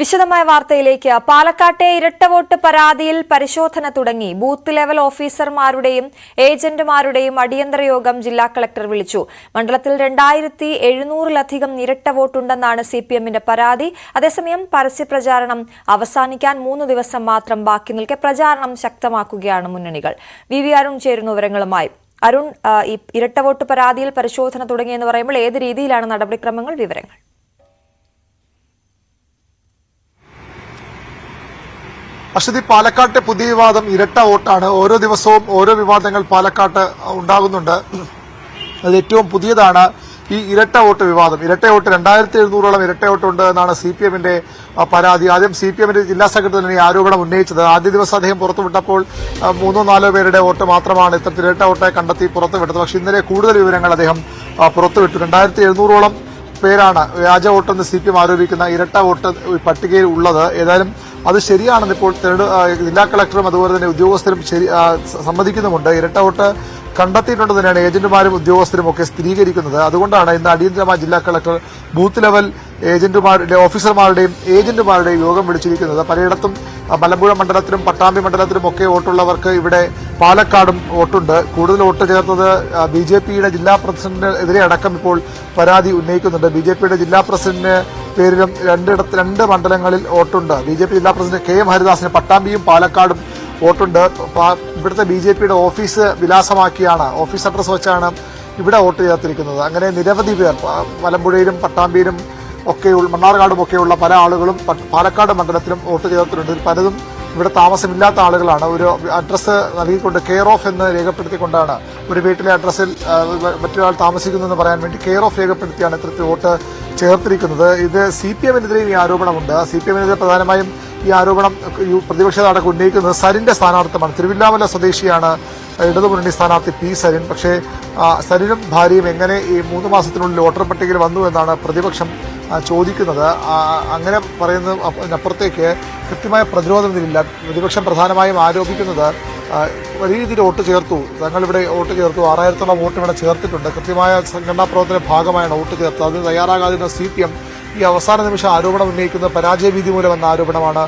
വിശദമായ വാർത്തയിലേക്ക്. പാലക്കാട്ടെ ഇരട്ട വോട്ട് പരാതിയിൽ പരിശോധന തുടങ്ങി. ബൂത്ത് ലെവൽ ഓഫീസർമാരുടെയും ഏജന്റുമാരുടെയും അടിയന്തര യോഗം ജില്ലാ കളക്ടർ വിളിച്ചു. മണ്ഡലത്തിൽ 2700-ലധികം ഇരട്ട വോട്ടുണ്ടെന്നാണ് സിപിഎമ്മിന്റെ പരാതി. അതേസമയം പരസ്യപ്രചാരണം അവസാനിക്കാൻ 3 ദിവസം മാത്രം ബാക്കി നിൽക്കെ പ്രചാരണം ശക്തമാക്കുകയാണ് മുന്നണികൾ. വി അരുൺ ചേരുന്നു വിവരങ്ങളുമായി. അരുൺ, ഈ ഇരട്ട വോട്ട് പരാതിയിൽ പരിശോധന തുടങ്ങിയെന്ന് പറയുമ്പോൾ ഏത് രീതിയിലാണ് നടപടിക്രമങ്ങൾ? വിവരങ്ങൾ. അശ്വതി, പാലക്കാട്ടെ പുതിയ വിവാദം ഇരട്ട വോട്ടാണ്. ഓരോ ദിവസവും ഓരോ വിവാദങ്ങൾ പാലക്കാട്ട് ഉണ്ടാകുന്നുണ്ട്. അത് ഏറ്റവും പുതിയതാണ് ഈ ഇരട്ട വോട്ട് വിവാദം. ഇരട്ട വോട്ട് 2700-ഓളം ഇരട്ട വോട്ടുണ്ട് എന്നാണ് സിപിഎമ്മിന്റെ പരാതി. ആദ്യം സിപിഎമ്മിന്റെ ജില്ലാ സെക്രട്ടറി തന്നെ ഈ ആരോപണം ഉന്നയിച്ചത്. ആദ്യ ദിവസം അദ്ദേഹം പുറത്തുവിട്ടപ്പോൾ 3-4 പേരുടെ വോട്ട് മാത്രമാണ് ഇത്തരത്തിൽ ഇരട്ട വോട്ടായി കണ്ടെത്തി പുറത്തുവിട്ടത്. പക്ഷേ ഇന്നലെ കൂടുതൽ വിവരങ്ങൾ അദ്ദേഹം പുറത്തുവിട്ടു. 2700-ഓളം പേരാണ് വ്യാജ വോട്ടെന്ന് സിപിഎം ആരോപിക്കുന്ന ഇരട്ട വോട്ട് പട്ടികയിൽ ഉള്ളത്. ഏതായാലും അത് ശരിയാണെന്ന് ഇപ്പോൾ ജില്ലാ കളക്ടറും അതുപോലെ തന്നെ ഉദ്യോഗസ്ഥരും സമ്മതിക്കുന്നുമുണ്ട്. ഇരട്ട വോട്ട് കണ്ടെത്തിയിട്ടുണ്ടെന്ന് തന്നെയാണ് ഏജന്റുമാരും ഉദ്യോഗസ്ഥരും ഒക്കെ സ്ഥിരീകരിക്കുന്നത്. അതുകൊണ്ടാണ് ഇന്ന് അടിയന്തരമായി ജില്ലാ കളക്ടർ ബൂത്ത് ലെവൽ ഓഫീസർമാരുടെയും ഏജന്റുമാരുടെയും യോഗം വിളിച്ചിരിക്കുന്നത്. പലയിടത്തും മലമ്പുഴ മണ്ഡലത്തിലും പട്ടാമ്പി മണ്ഡലത്തിലും ഒക്കെ വോട്ടുള്ളവർക്ക് ഇവിടെ പാലക്കാടും വോട്ടുണ്ട്. കൂടുതൽ വോട്ട് ചേർത്തത് ബിജെപിയുടെ ജില്ലാ പ്രസിഡന്റിനെതിരെ അടക്കം ഇപ്പോൾ പരാതി ഉന്നയിക്കുന്നുണ്ട്. ബിജെപിയുടെ ജില്ലാ പ്രസിഡന്റിന് പേരിലും 2 മണ്ഡലങ്ങളിൽ വോട്ടുണ്ട്. ബിജെപി ജില്ലാ പ്രസിഡന്റ് KM ഹരിദാസിന് പട്ടാമ്പിയും പാലക്കാടും വോട്ടുണ്ട്. ഇവിടുത്തെ ബിജെപിയുടെ ഓഫീസ് വിലാസമാക്കിയാണ്, ഓഫീസ് അഡ്രസ് വെച്ചാണ് ഇവിടെ വോട്ട് ചേർത്തിരിക്കുന്നത്. അങ്ങനെ നിരവധി പേർ മലമ്പുഴയിലും പട്ടാമ്പിയിലും ഒക്കെ മണ്ണാർക്കാടും ഒക്കെയുള്ള പല ആളുകളും പാലക്കാട് മണ്ഡലത്തിലും വോട്ട് ചേർത്തിട്ടുണ്ട്. പലതും ഇവിടെ താമസമില്ലാത്ത ആളുകളാണ്. ഒരു അഡ്രസ്സ് നൽകിക്കൊണ്ട് കെയർ ഓഫ് എന്ന് രേഖപ്പെടുത്തിക്കൊണ്ടാണ് ഒരു വീട്ടിലെ അഡ്രസ്സിൽ മറ്റൊരാൾ താമസിക്കുന്നതെന്ന് പറയാൻ വേണ്ടി കെയർ ഓഫ് രേഖപ്പെടുത്തിയാണ് ഇത്തരത്തിൽ വോട്ട് ചേർത്തിരിക്കുന്നത്. ഇത് സിപിഎമ്മിനെതിരെയും ഈ ആരോപണമുണ്ട്. സിപിഎമ്മിനെതിരെ പ്രധാനമായും ഈ ആരോപണം പ്രതിപക്ഷ നേതാക്കൾ ഉന്നയിക്കുന്നത് സരിന്റെ സ്ഥാനാർത്ഥിത്വമാണ്. തിരുവില്ലാമല സ്വദേശിയാണ് ഇടതുമുന്നണി സ്ഥാനാർത്ഥി P. സരിൻ. പക്ഷേ സരിനും ഭാര്യയും എങ്ങനെ ഈ 3 മാസത്തിനുള്ളിൽ വോട്ടർ പട്ടികയിൽ വന്നു എന്നാണ് പ്രതിപക്ഷം ചോദിക്കുന്നത്. അങ്ങനെ പറയുന്നതിനപ്പുറത്തേക്ക് കൃത്യമായ പ്രതിരോധം ഇതിലില്ല. പ്രതിപക്ഷം പ്രധാനമായും ആരോപിക്കുന്നത് വലിയ രീതിയിൽ വോട്ട് ചേർത്തു, തങ്ങളിവിടെ വോട്ട് ചേർത്തു, 6000-ഓളം വോട്ട് ഇവിടെ ചേർത്തിട്ടുണ്ട്, കൃത്യമായ സംഘടനാ പ്രവർത്തന ഭാഗമായാണ് വോട്ട് ചേർത്തത്. അതിന് തയ്യാറാകാതിരുന്ന CPM ഈ അവസാന നിമിഷം ആരോപണം ഉന്നയിക്കുന്നത് പരാജയഭീതി മൂലമെന്ന ആരോപണമാണ്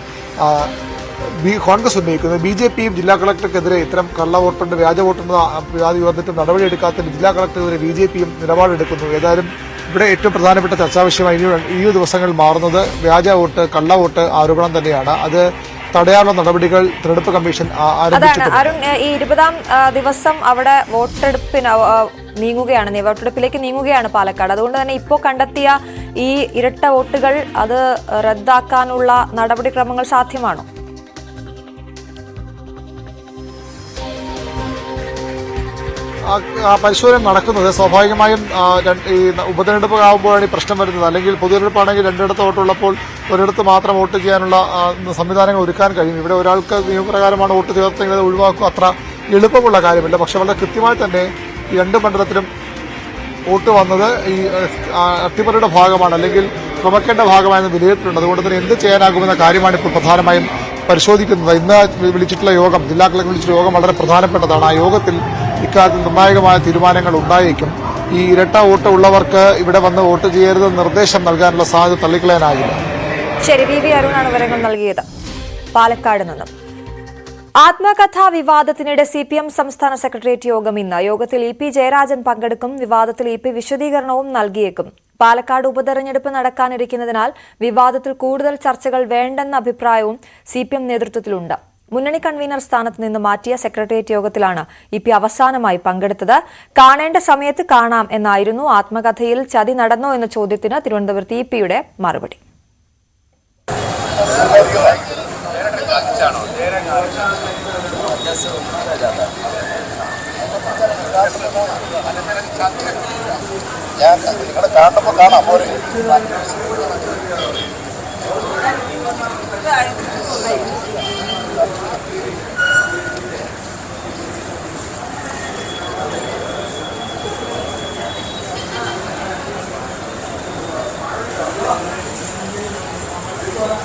കോൺഗ്രസ് ഉന്നയിക്കുന്നത്. BJPയും ജില്ലാ കളക്ടർക്കെതിരെ ഇത്തരം കള്ളവോട്ടുണ്ട്, വ്യാജ വോട്ടുണ്ട് പരാതി ഉയർന്നിട്ടും നടപടിയെടുക്കാത്തതിന് ജില്ലാ കളക്ടർക്കെതിരെ BJPയും നിലപാടെടുക്കുന്നു. ഏതായാലും ഇവിടെ ഏറ്റവും പ്രധാനപ്പെട്ട ചർച്ചാവിഷയമായി ഈ ദിവസങ്ങളിൽ മാറുന്നത് വ്യാജ വോട്ട്, കള്ളവോട്ട് ആരോപണം തന്നെയാണ്. അത് തടയാനുള്ള നടപടികൾ തെരഞ്ഞെടുപ്പ് കമ്മീഷൻ ആരംഭിച്ചിട്ടുണ്ട്. അരുൺ, ഈ 20-ാം ദിവസം അവിടെ വോട്ടെടുപ്പിലേക്ക് നീങ്ങുകയാണ് പാലക്കാട്. അതുകൊണ്ട് തന്നെ ഇപ്പോൾ കണ്ടെത്തിയ ഈ ഇരട്ട വോട്ടുകൾ അത് റദ്ദാക്കാനുള്ള നടപടിക്രമങ്ങൾ സാധ്യമാണോ? പരിശോധന നടക്കുന്നത് സ്വാഭാവികമായും ഈ ഉപതെരഞ്ഞെടുപ്പ് ആകുമ്പോഴാണ് ഈ പ്രശ്നം വരുന്നത്. അല്ലെങ്കിൽ പൊതുതെരഞ്ഞെടുപ്പാണെങ്കിൽ 2 വോട്ടുള്ളപ്പോൾ ഒരിടത്ത് മാത്രം വോട്ട് ചെയ്യാനുള്ള സംവിധാനങ്ങൾ ഒരുക്കാൻ കഴിയും. ഇവിടെ ഒരാൾക്ക് നിയമപ്രകാരമാണ് വോട്ട് ചേർത്തെങ്കിൽ അത് ഒഴിവാക്കുക അത്ര എളുപ്പമുള്ള കാര്യമില്ല. പക്ഷെ വളരെ കൃത്യമായി തന്നെ ഈ 2 മണ്ഡലത്തിലും വോട്ട് വന്നത് ഈ അട്ടിമറിയുടെ ഭാഗമാണ്, അല്ലെങ്കിൽ ക്രമക്കേണ്ട ഭാഗമായെന്ന് വിലയിരുത്തിയിട്ടുണ്ട്. അതുകൊണ്ട് തന്നെ എന്ത് ചെയ്യാനാകുമെന്ന കാര്യമാണ് ഇപ്പോൾ പ്രധാനമായും പരിശോധിക്കുന്നത്. ഇന്ന് വിളിച്ചിട്ടുള്ള യോഗം, ജില്ലാ കളക്ടർ വിളിച്ചിട്ടുള്ള യോഗം വളരെ പ്രധാനപ്പെട്ടതാണ്. ആ യോഗത്തിൽ ഇക്കാര്യത്തിൽ നിർണായകമായ തീരുമാനങ്ങൾ ഉണ്ടായേക്കും. ഈ ഇരട്ട വോട്ട് ഉള്ളവർക്ക് ഇവിടെ വന്ന് വോട്ട് ചെയ്യരുതെന്ന് നിർദ്ദേശം നൽകാനുള്ള സാധ്യത തള്ളിക്കളയാനാകില്ല. ശരി, വി അരുണാണ് വിവരങ്ങൾ നൽകിയത് പാലക്കാട് നിന്നും. ആത്മകഥാ വിവാദത്തിനിടെ CPM സംസ്ഥാന സെക്രട്ടേറിയറ്റ് യോഗം ഇന്ന്. യോഗത്തിൽ EP ജയരാജൻ പങ്കെടുക്കും. വിവാദത്തിൽ EP വിശദീകരണവും നൽകിയേക്കും. പാലക്കാട് ഉപതെരഞ്ഞെടുപ്പ് നടക്കാനിരിക്കുന്നതിനാൽ വിവാദത്തിൽ കൂടുതൽ ചർച്ചകൾ വേണ്ടെന്ന അഭിപ്രായവും CPM നേതൃത്വത്തിലുണ്ട്. മുന്നണി കൺവീനർ സ്ഥാനത്ത് നിന്ന് മാറ്റിയ സെക്രട്ടേറിയറ്റ് യോഗത്തിലാണ് EP അവസാനമായി പങ്കെടുത്തത്. കാണേണ്ട സമയത്ത് കാണാം എന്നായിരുന്നു ആത്മകഥയിൽ ചതി നടന്നോ എന്ന ചോദ്യത്തിന് തിരുവനന്തപുരത്ത് EPയുടെ മറുപടി.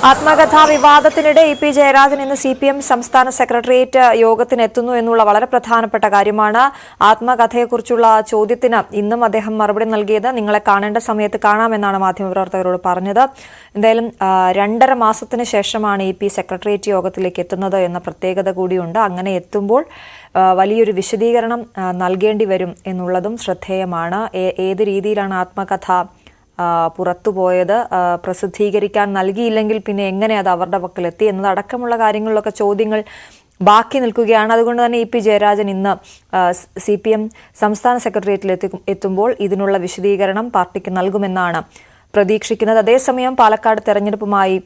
ആത്മകഥാ വിവാദത്തിനിടെ ഇ പി ജയരാജൻ ഇന്ന് CPM സംസ്ഥാന സെക്രട്ടേറിയറ്റ് യോഗത്തിനെത്തുന്നു എന്നുള്ള വളരെ പ്രധാനപ്പെട്ട കാര്യമാണ്. ആത്മകഥയെക്കുറിച്ചുള്ള ചോദ്യത്തിന് ഇന്നും അദ്ദേഹം മറുപടി നൽകിയത്. നിങ്ങളെ കാണേണ്ട സമയത്ത് കാണാമെന്നാണ് മാധ്യമപ്രവർത്തകരോട് പറഞ്ഞത്. എന്തായാലും 2.5 മാസത്തിന് ശേഷമാണ് ഇ പി സെക്രട്ടേറിയറ്റ് യോഗത്തിലേക്ക് എത്തുന്നത് എന്ന പ്രത്യേകത കൂടിയുണ്ട്. അങ്ങനെ എത്തുമ്പോൾ വലിയൊരു വിശദീകരണം നൽകേണ്ടി വരും എന്നുള്ളതും ശ്രദ്ധേയമാണ്. ഏത് രീതിയിലാണ് ആത്മകഥ പുറത്തുപോയത്, പ്രസിദ്ധീകരിക്കാൻ നൽകിയില്ലെങ്കിൽ പിന്നെ എങ്ങനെ അത് അവരുടെ പക്കലെത്തി എന്നതടക്കമുള്ള കാര്യങ്ങളിലൊക്കെ ചോദ്യങ്ങൾ ബാക്കി നിൽക്കുകയാണ്. അതുകൊണ്ട് തന്നെ ഇ പി ജയരാജൻ ഇന്ന് CPM സംസ്ഥാന സെക്രട്ടേറിയറ്റിൽ എത്തുമ്പോൾ ഇതിനുള്ള വിശദീകരണം പാർട്ടിക്ക് നൽകുമെന്നാണ് പ്രതീക്ഷിക്കുന്നത്. അതേസമയം പാലക്കാട് തെരഞ്ഞെടുപ്പുമായി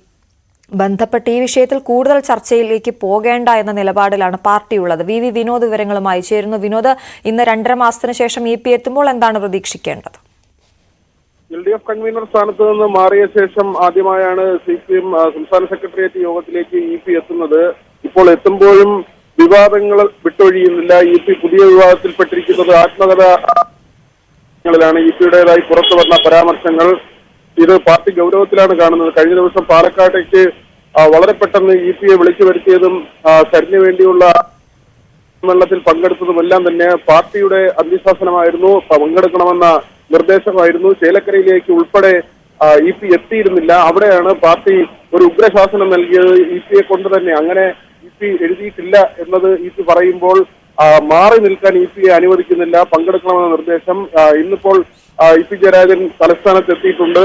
ബന്ധപ്പെട്ട് ഈ വിഷയത്തിൽ കൂടുതൽ ചർച്ചയിലേക്ക് പോകേണ്ട എന്ന നിലപാടിലാണ് പാർട്ടിയുള്ളത്. വി വിനോദ് വിവരങ്ങളുമായി ചേരുന്നു. വിനോദ്, ഇന്ന് 2.5 മാസത്തിന് ശേഷം ഇ പി എത്തുമ്പോൾ എന്താണ് പ്രതീക്ഷിക്കേണ്ടത്? LDF കൺവീനർ സ്ഥാനത്ത് നിന്ന് മാറിയ ശേഷം ആദ്യമായാണ് CPM സംസ്ഥാന സെക്രട്ടേറിയറ്റ് യോഗത്തിലേക്ക് ഇ പി എത്തുന്നത്. ഇപ്പോൾ എത്തുമ്പോഴും വിവാദങ്ങൾ വിട്ടൊഴിയുന്നില്ല. ഇ പി പുതിയ വിവാദത്തിൽപ്പെട്ടിരിക്കുന്നത് ആത്മകഥകളിലാണ്. ഇ പിയുടേതായി പുറത്തു വന്ന പരാമർശങ്ങൾ ഇത് പാർട്ടി ഗൗരവത്തിലാണ് കാണുന്നത്. കഴിഞ്ഞ ദിവസം പാലക്കാട്ടേക്ക് വളരെ പെട്ടെന്ന് ഇ പിയെ വിളിച്ചു വരുത്തിയതും സരിന് വേണ്ടിയുള്ള സമ്മേളനത്തിൽ പങ്കെടുത്തതുമെല്ലാം തന്നെ പാർട്ടിയുടെ അന്ത്യശാസനമായിരുന്നു, പങ്കെടുക്കണമെന്ന നിർദ്ദേശമായിരുന്നു. ചേലക്കരയിലേക്ക് ഉൾപ്പെടെ ഇ പി എത്തിയിരുന്നില്ല. അവിടെയാണ് പാർട്ടി ഒരു ഉഗ്രശാസനം നൽകിയത്. ഇ പിയെ കൊണ്ട് തന്നെ അങ്ങനെ ഇ പി എഴുതിയിട്ടില്ല എന്നത് ഇ പി പറയുമ്പോൾ മാറി നിൽക്കാൻ ഇ പിയെ അനുവദിക്കുന്നില്ല, പങ്കെടുക്കണമെന്ന നിർദ്ദേശം. ഇന്നിപ്പോൾ ഇ പി ജയരാജൻ തലസ്ഥാനത്ത് എത്തിയിട്ടുണ്ട്.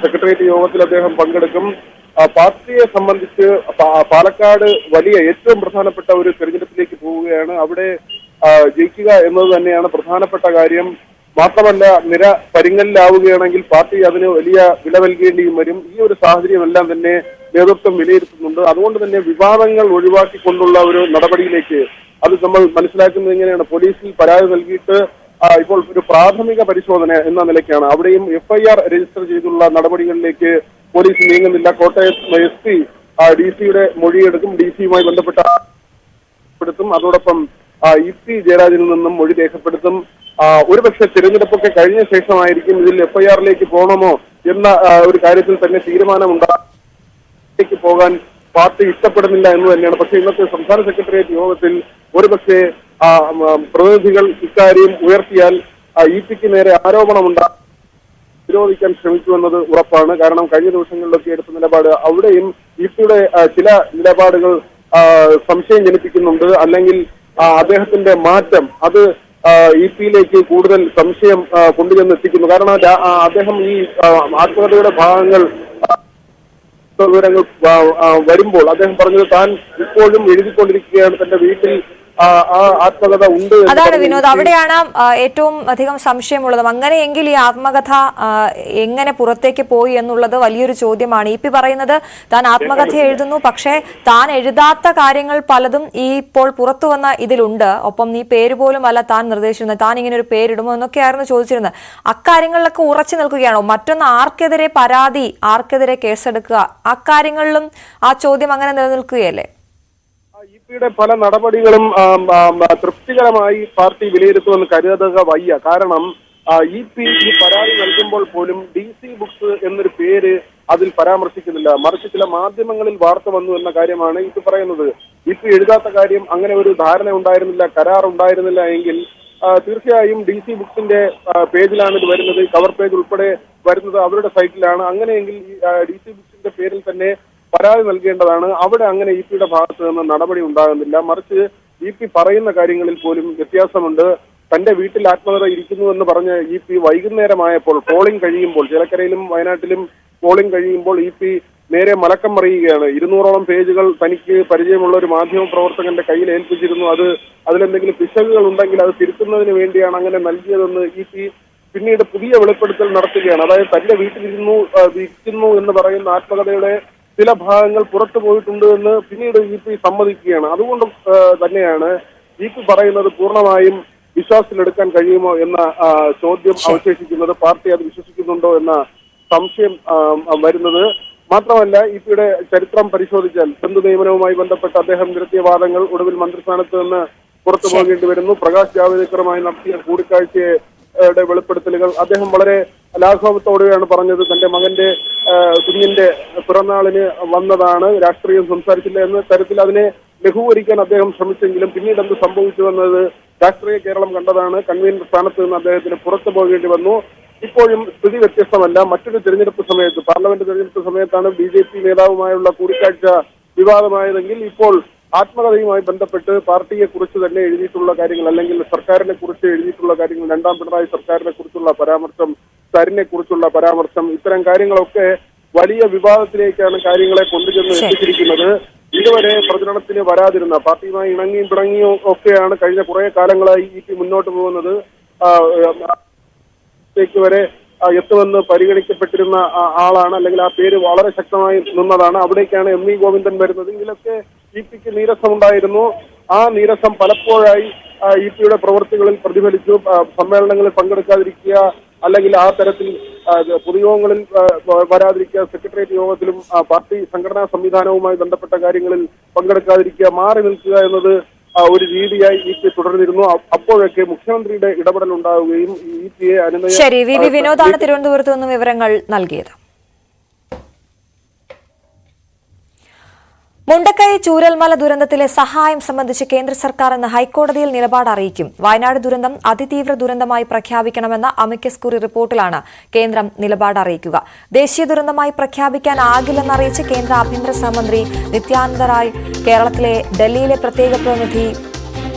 സെക്രട്ടേറിയറ്റ് യോഗത്തിൽ അദ്ദേഹം പങ്കെടുക്കും. പാർട്ടിയെ സംബന്ധിച്ച് പാലക്കാട് വലിയ ഏറ്റവും പ്രധാനപ്പെട്ട ഒരു തെരഞ്ഞെടുപ്പിലേക്ക് പോവുകയാണ്. അവിടെ ജയിക്കുക എന്നത് തന്നെയാണ് പ്രധാനപ്പെട്ട കാര്യം. മാത്രമല്ല, നിര പരിങ്ങലിലാവുകയാണെങ്കിൽ പാർട്ടി അതിന് വലിയ വില നൽകേണ്ടിയും വരും. ഈ ഒരു സാഹചര്യമെല്ലാം തന്നെ നേതൃത്വം വിലയിരുത്തുന്നുണ്ട്. അതുകൊണ്ട് തന്നെ വിവാദങ്ങൾ ഒഴിവാക്കിക്കൊണ്ടുള്ള ഒരു നടപടിയിലേക്ക് അത് നമ്മൾ മനസ്സിലാക്കുന്നത് എങ്ങനെയാണ്? പോലീസിൽ പരാതി നൽകിയിട്ട് ഇപ്പോൾ ഒരു പ്രാഥമിക പരിശോധന എന്ന നിലയ്ക്കാണ്. അവിടെയും FIR രജിസ്റ്റർ ചെയ്തുള്ള നടപടികളിലേക്ക് പോലീസ് നീങ്ങുന്നില്ല. കോട്ടയം SP DC-യുടെ മൊഴിയെടുക്കും, DC-യുമായി ബന്ധപ്പെടുത്തും. അതോടൊപ്പം ഇ പി ജയരാജനിൽ നിന്നും മൊഴി രേഖപ്പെടുത്തും. ഒരുപക്ഷെ തിരഞ്ഞെടുപ്പൊക്കെ കഴിഞ്ഞ ശേഷമായിരിക്കും ഇതിൽ FIR-ലേക്ക് പോകണമോ എന്ന ഒരു കാര്യത്തിൽ തന്നെ തീരുമാനമുണ്ടാക്കി പോകാൻ പാർട്ടി ഇഷ്ടപ്പെടുന്നില്ല എന്ന് തന്നെയാണ്. പക്ഷേ ഇന്നത്തെ സംസ്ഥാന സെക്രട്ടേറിയറ്റ് യോഗത്തിൽ ഒരുപക്ഷെ പ്രതിനിധികൾ ഇക്കാര്യം ഉയർത്തിയാൽ ഇ പിക്ക് നേരെ ആരോപണമുണ്ടാകും, വിരോധിക്കാൻ ശ്രമിക്കുമെന്നത് ഉറപ്പാണ്. കാരണം കഴിഞ്ഞ ദിവസങ്ങളിലൊക്കെ എടുത്ത നിലപാട് അവിടെയും ഇ പിയുടെ ചില നിലപാടുകൾ സംശയം ജനിപ്പിക്കുന്നുണ്ട്. അല്ലെങ്കിൽ അദ്ദേഹത്തിന്റെ മാറ്റം അത് ഇ പിയിലേക്ക് കൂടുതൽ സംശയം കൊണ്ടുചെന്ന് എത്തിക്കുന്നു. കാരണം അദ്ദേഹം ഈ ആത്മകഥയുടെ ഭാഗങ്ങൾ വിവരങ്ങൾ വരുമ്പോൾ അദ്ദേഹം പറഞ്ഞത് താൻ ഇപ്പോഴും എഴുതിക്കൊണ്ടിരിക്കുകയാണ്, തന്റെ വീട്ടിൽ ആത്മകഥ ഉണ്ട്. അതാണ് വിനോദ്, അവിടെയാണ് ഏറ്റവും അധികം സംശയമുള്ളതും. അങ്ങനെയെങ്കിൽ ഈ ആത്മകഥ എങ്ങനെ പുറത്തേക്ക് പോയി എന്നുള്ളത് വലിയൊരു ചോദ്യമാണ്. ഇ പി പറയുന്നത് താൻ ആത്മകഥ എഴുതുന്നു, പക്ഷേ താൻ എഴുതാത്ത കാര്യങ്ങൾ പലതും ഈ ഇപ്പോൾ പുറത്തു വന്ന ഇതിലുണ്ട്. ഒപ്പം നീ പേര് പോലും അല്ല താൻ നിർദ്ദേശിച്ചിരുന്നത്, താൻ ഇങ്ങനെ ഒരു പേരിടുമോ എന്നൊക്കെയായിരുന്നു ചോദിച്ചിരുന്നത്. അക്കാര്യങ്ങളിലൊക്കെ ഉറച്ചു നിൽക്കുകയാണോ? മറ്റൊന്ന്, ആർക്കെതിരെ പരാതി, ആർക്കെതിരെ കേസെടുക്കുക, അക്കാര്യങ്ങളിലും ആ ചോദ്യം അങ്ങനെ നിലനിൽക്കുകയല്ലേ? ഇ പിയുടെ പല നടപടികളും തൃപ്തികരമായി പാർട്ടി വിലയിരുത്തുമെന്ന് കരുതുക വയ്യ. കാരണം ഇ പി ഈ പരാതി നൽകുമ്പോൾ പോലും DC ബുക്സ് എന്നൊരു പേര് അതിൽ പരാമർശിക്കുന്നില്ല. മറിച്ച് ചില മാധ്യമങ്ങളിൽ വാർത്ത വന്നു എന്ന കാര്യമാണ് ഇ പി പറയുന്നത്. ഇ പി എഴുതാത്ത കാര്യം, അങ്ങനെ ഒരു ധാരണ ഉണ്ടായിരുന്നില്ല, കരാർ ഉണ്ടായിരുന്നില്ല എങ്കിൽ തീർച്ചയായും DC ബുക്സിന്റെ പേജിലാണ് ഇത് വരുന്നത്. കവർ പേജ് ഉൾപ്പെടെ വരുന്നത് അവരുടെ സൈറ്റിലാണ്. അങ്ങനെയെങ്കിൽ DC ബുക്സിന്റെ പേരിൽ തന്നെ പരാതി നൽകേണ്ടതാണ്. അവിടെ അങ്ങനെ ഇ പിയുടെ ഭാഗത്ത് നിന്ന് നടപടി ഉണ്ടാകുന്നില്ല. മറിച്ച് ഇ പി പറയുന്ന കാര്യങ്ങളിൽ പോലും വ്യത്യാസമുണ്ട്. തന്റെ വീട്ടിൽ ആത്മകഥ ഇരിക്കുന്നു എന്ന് പറഞ്ഞ് ഇ പി വൈകുന്നേരമായപ്പോൾ പോളിംഗ് കഴിയുമ്പോൾ, ചേലക്കരയിലും വയനാട്ടിലും പോളിംഗ് കഴിയുമ്പോൾ ഇ പി നേരെ മലക്കം മറിയുകയാണ്. 200ഓളം പേജുകൾ തനിക്ക് പരിചയമുള്ള ഒരു മാധ്യമ പ്രവർത്തകന്റെ കയ്യിൽ ഏൽപ്പിച്ചിരുന്നു. അതിലെന്തെങ്കിലും പിശകുകൾ ഉണ്ടെങ്കിൽ അത് തിരുത്തുന്നതിന് വേണ്ടിയാണ് അങ്ങനെ നൽകിയതെന്ന് ഇ പി പിന്നീട് പുതിയ വെളിപ്പെടുത്തൽ നടത്തുകയാണ്. അതായത് തന്റെ വീട്ടിലിരിക്കുന്നു എന്ന് പറയുന്ന ആത്മകഥയുടെ ചില ഭാഗങ്ങൾ പുറത്തു പോയിട്ടുണ്ട് എന്ന് പിന്നീട് ഇ പി സമ്മതിക്കുകയാണ്. അതുകൊണ്ട് തന്നെയാണ് ഇ പി പറയുന്നത് പൂർണ്ണമായും വിശ്വാസത്തിലെടുക്കാൻ കഴിയുമോ എന്ന ചോദ്യം അവശേഷിക്കുന്നത്. പാർട്ടി അത് വിശ്വസിക്കുന്നുണ്ടോ എന്ന സംശയം വരുന്നത്. മാത്രമല്ല, ഇ പിയുടെ ചരിത്രം പരിശോധിച്ചാൽ ബന്ധു നിയമനവുമായി ബന്ധപ്പെട്ട് അദ്ദേഹം നിരത്തിയ വാദങ്ങൾ ഒടുവിൽ മന്ത്രിസ്ഥാനത്ത് നിന്ന് പുറത്തു പോകേണ്ടി വരുന്നു. പ്രകാശ് ജാവ്ദേക്കറുമായി നടത്തിയ കൂടിക്കാഴ്ചയുടെ വെളിപ്പെടുത്തലുകൾ അദ്ദേഹം വളരെ ലാഘവത്തോടെയാണ് പറഞ്ഞത്. തന്റെ മകന്റെ കുഞ്ഞിന്റെ പിറന്നാളിന് വന്നതാണ്, രാഷ്ട്രീയം സംസാരിച്ചില്ല എന്ന തരത്തിൽ അതിനെ ലഘൂകരിക്കാൻ അദ്ദേഹം ശ്രമിച്ചെങ്കിലും പിന്നീട് എന്ത് സംഭവിച്ചു എന്നത് രാഷ്ട്രീയ കേരളം കണ്ടതാണ്. കൺവീനർ സ്ഥാനത്ത് നിന്ന് അദ്ദേഹത്തിന് പുറത്തു പോകേണ്ടി വന്നു. ഇപ്പോഴും സ്ഥിതി വ്യത്യസ്തമല്ല. മറ്റൊരു തെരഞ്ഞെടുപ്പ് സമയത്ത്, പാർലമെന്റ് തെരഞ്ഞെടുപ്പ് സമയത്താണ് BJP നേതാവുമായുള്ള കൂടിക്കാഴ്ച വിവാദമായതെങ്കിൽ ഇപ്പോൾ ആത്മകഥയുമായി ബന്ധപ്പെട്ട് പാർട്ടിയെ കുറിച്ച് തന്നെ എഴുതിയിട്ടുള്ള കാര്യങ്ങൾ, അല്ലെങ്കിൽ സർക്കാരിനെ കുറിച്ച് എഴുതിയിട്ടുള്ള കാര്യങ്ങൾ, രണ്ടാം പിണറായി സർക്കാരിനെ കുറിച്ചുള്ള പരാമർശം, സരിനെ കുറിച്ചുള്ള പരാമർശം, ഇത്തരം കാര്യങ്ങളൊക്കെ വലിയ വിവാദത്തിലേക്കാണ് കാര്യങ്ങളെ കൊണ്ടുചെന്ന് എത്തിച്ചിരിക്കുന്നത്. ഇതുവരെ പ്രചരണത്തിന് വരാതിരുന്ന, പാർട്ടിയുമായി ഇണങ്ങിയും പിണങ്ങിയും ഒക്കെയാണ് കഴിഞ്ഞ കുറെ കാലങ്ങളായി EP മുന്നോട്ട് പോകുന്നത്. വരെ എത്തുമെന്ന് പരിഗണിക്കപ്പെട്ടിരുന്ന ആളാണ്, അല്ലെങ്കിൽ ആ പേര് വളരെ ശക്തമായി നിന്നതാണ്. അവിടേക്കാണ് MV ഗോവിന്ദൻ വരുന്നത്. ഇതിലൊക്കെ EP-ക്ക് നീരസമുണ്ടായിരുന്നു. ആ നീരസം പലപ്പോഴായി EP-യുടെ പ്രവൃത്തികളിൽ പ്രതിഫലിച്ചു. സമ്മേളനങ്ങളിൽ പങ്കെടുക്കാതിരിക്കുക, അല്ലെങ്കിൽ ആ തരത്തിൽ പൊതുയോഗങ്ങളിൽ വരാതിരിക്കുക, സെക്രട്ടേറിയറ്റ് യോഗത്തിലും പാർട്ടി സംഘടനാ സംവിധാനവുമായി ബന്ധപ്പെട്ട കാര്യങ്ങളിൽ പങ്കെടുക്കാതിരിക്കുക, മാറി നിൽക്കുക എന്നത് ഒരു രീതിയായി EP തുടർന്നിരുന്നു. അപ്പോഴൊക്കെ മുഖ്യമന്ത്രിയുടെ ഇടപെടൽ ഉണ്ടാവുകയും EP-യെ അനുനയ. ശരി, VV വിനോദാണ് തിരുവനന്തപുരത്ത് നിന്ന് വിവരങ്ങൾ നൽകിയത്. മുണ്ടക്കൈ ചൂരൽമല ദുരന്തത്തിലെ സഹായം സംബന്ധിച്ച് കേന്ദ്ര സർക്കാർ ഇന്ന് ഹൈക്കോടതിയിൽ നിലപാട് അറിയിക്കും. വയനാട് ദുരന്തം അതിതീവ്ര ദുരന്തമായി പ്രഖ്യാപിക്കണമെന്ന അമിക്കസ് ക്യൂറി റിപ്പോർട്ടിലാണ് കേന്ദ്രം നിലപാട് അറിയിക്കുക. ദേശീയ ദുരന്തമായി പ്രഖ്യാപിക്കാനാകില്ലെന്നറിയിച്ച് കേന്ദ്ര ആഭ്യന്തര സഹമന്ത്രി നിത്യാനന്ദ റായ് കേരളത്തിലെ ഡൽഹിയിലെ പ്രത്യേക പ്രതിനിധി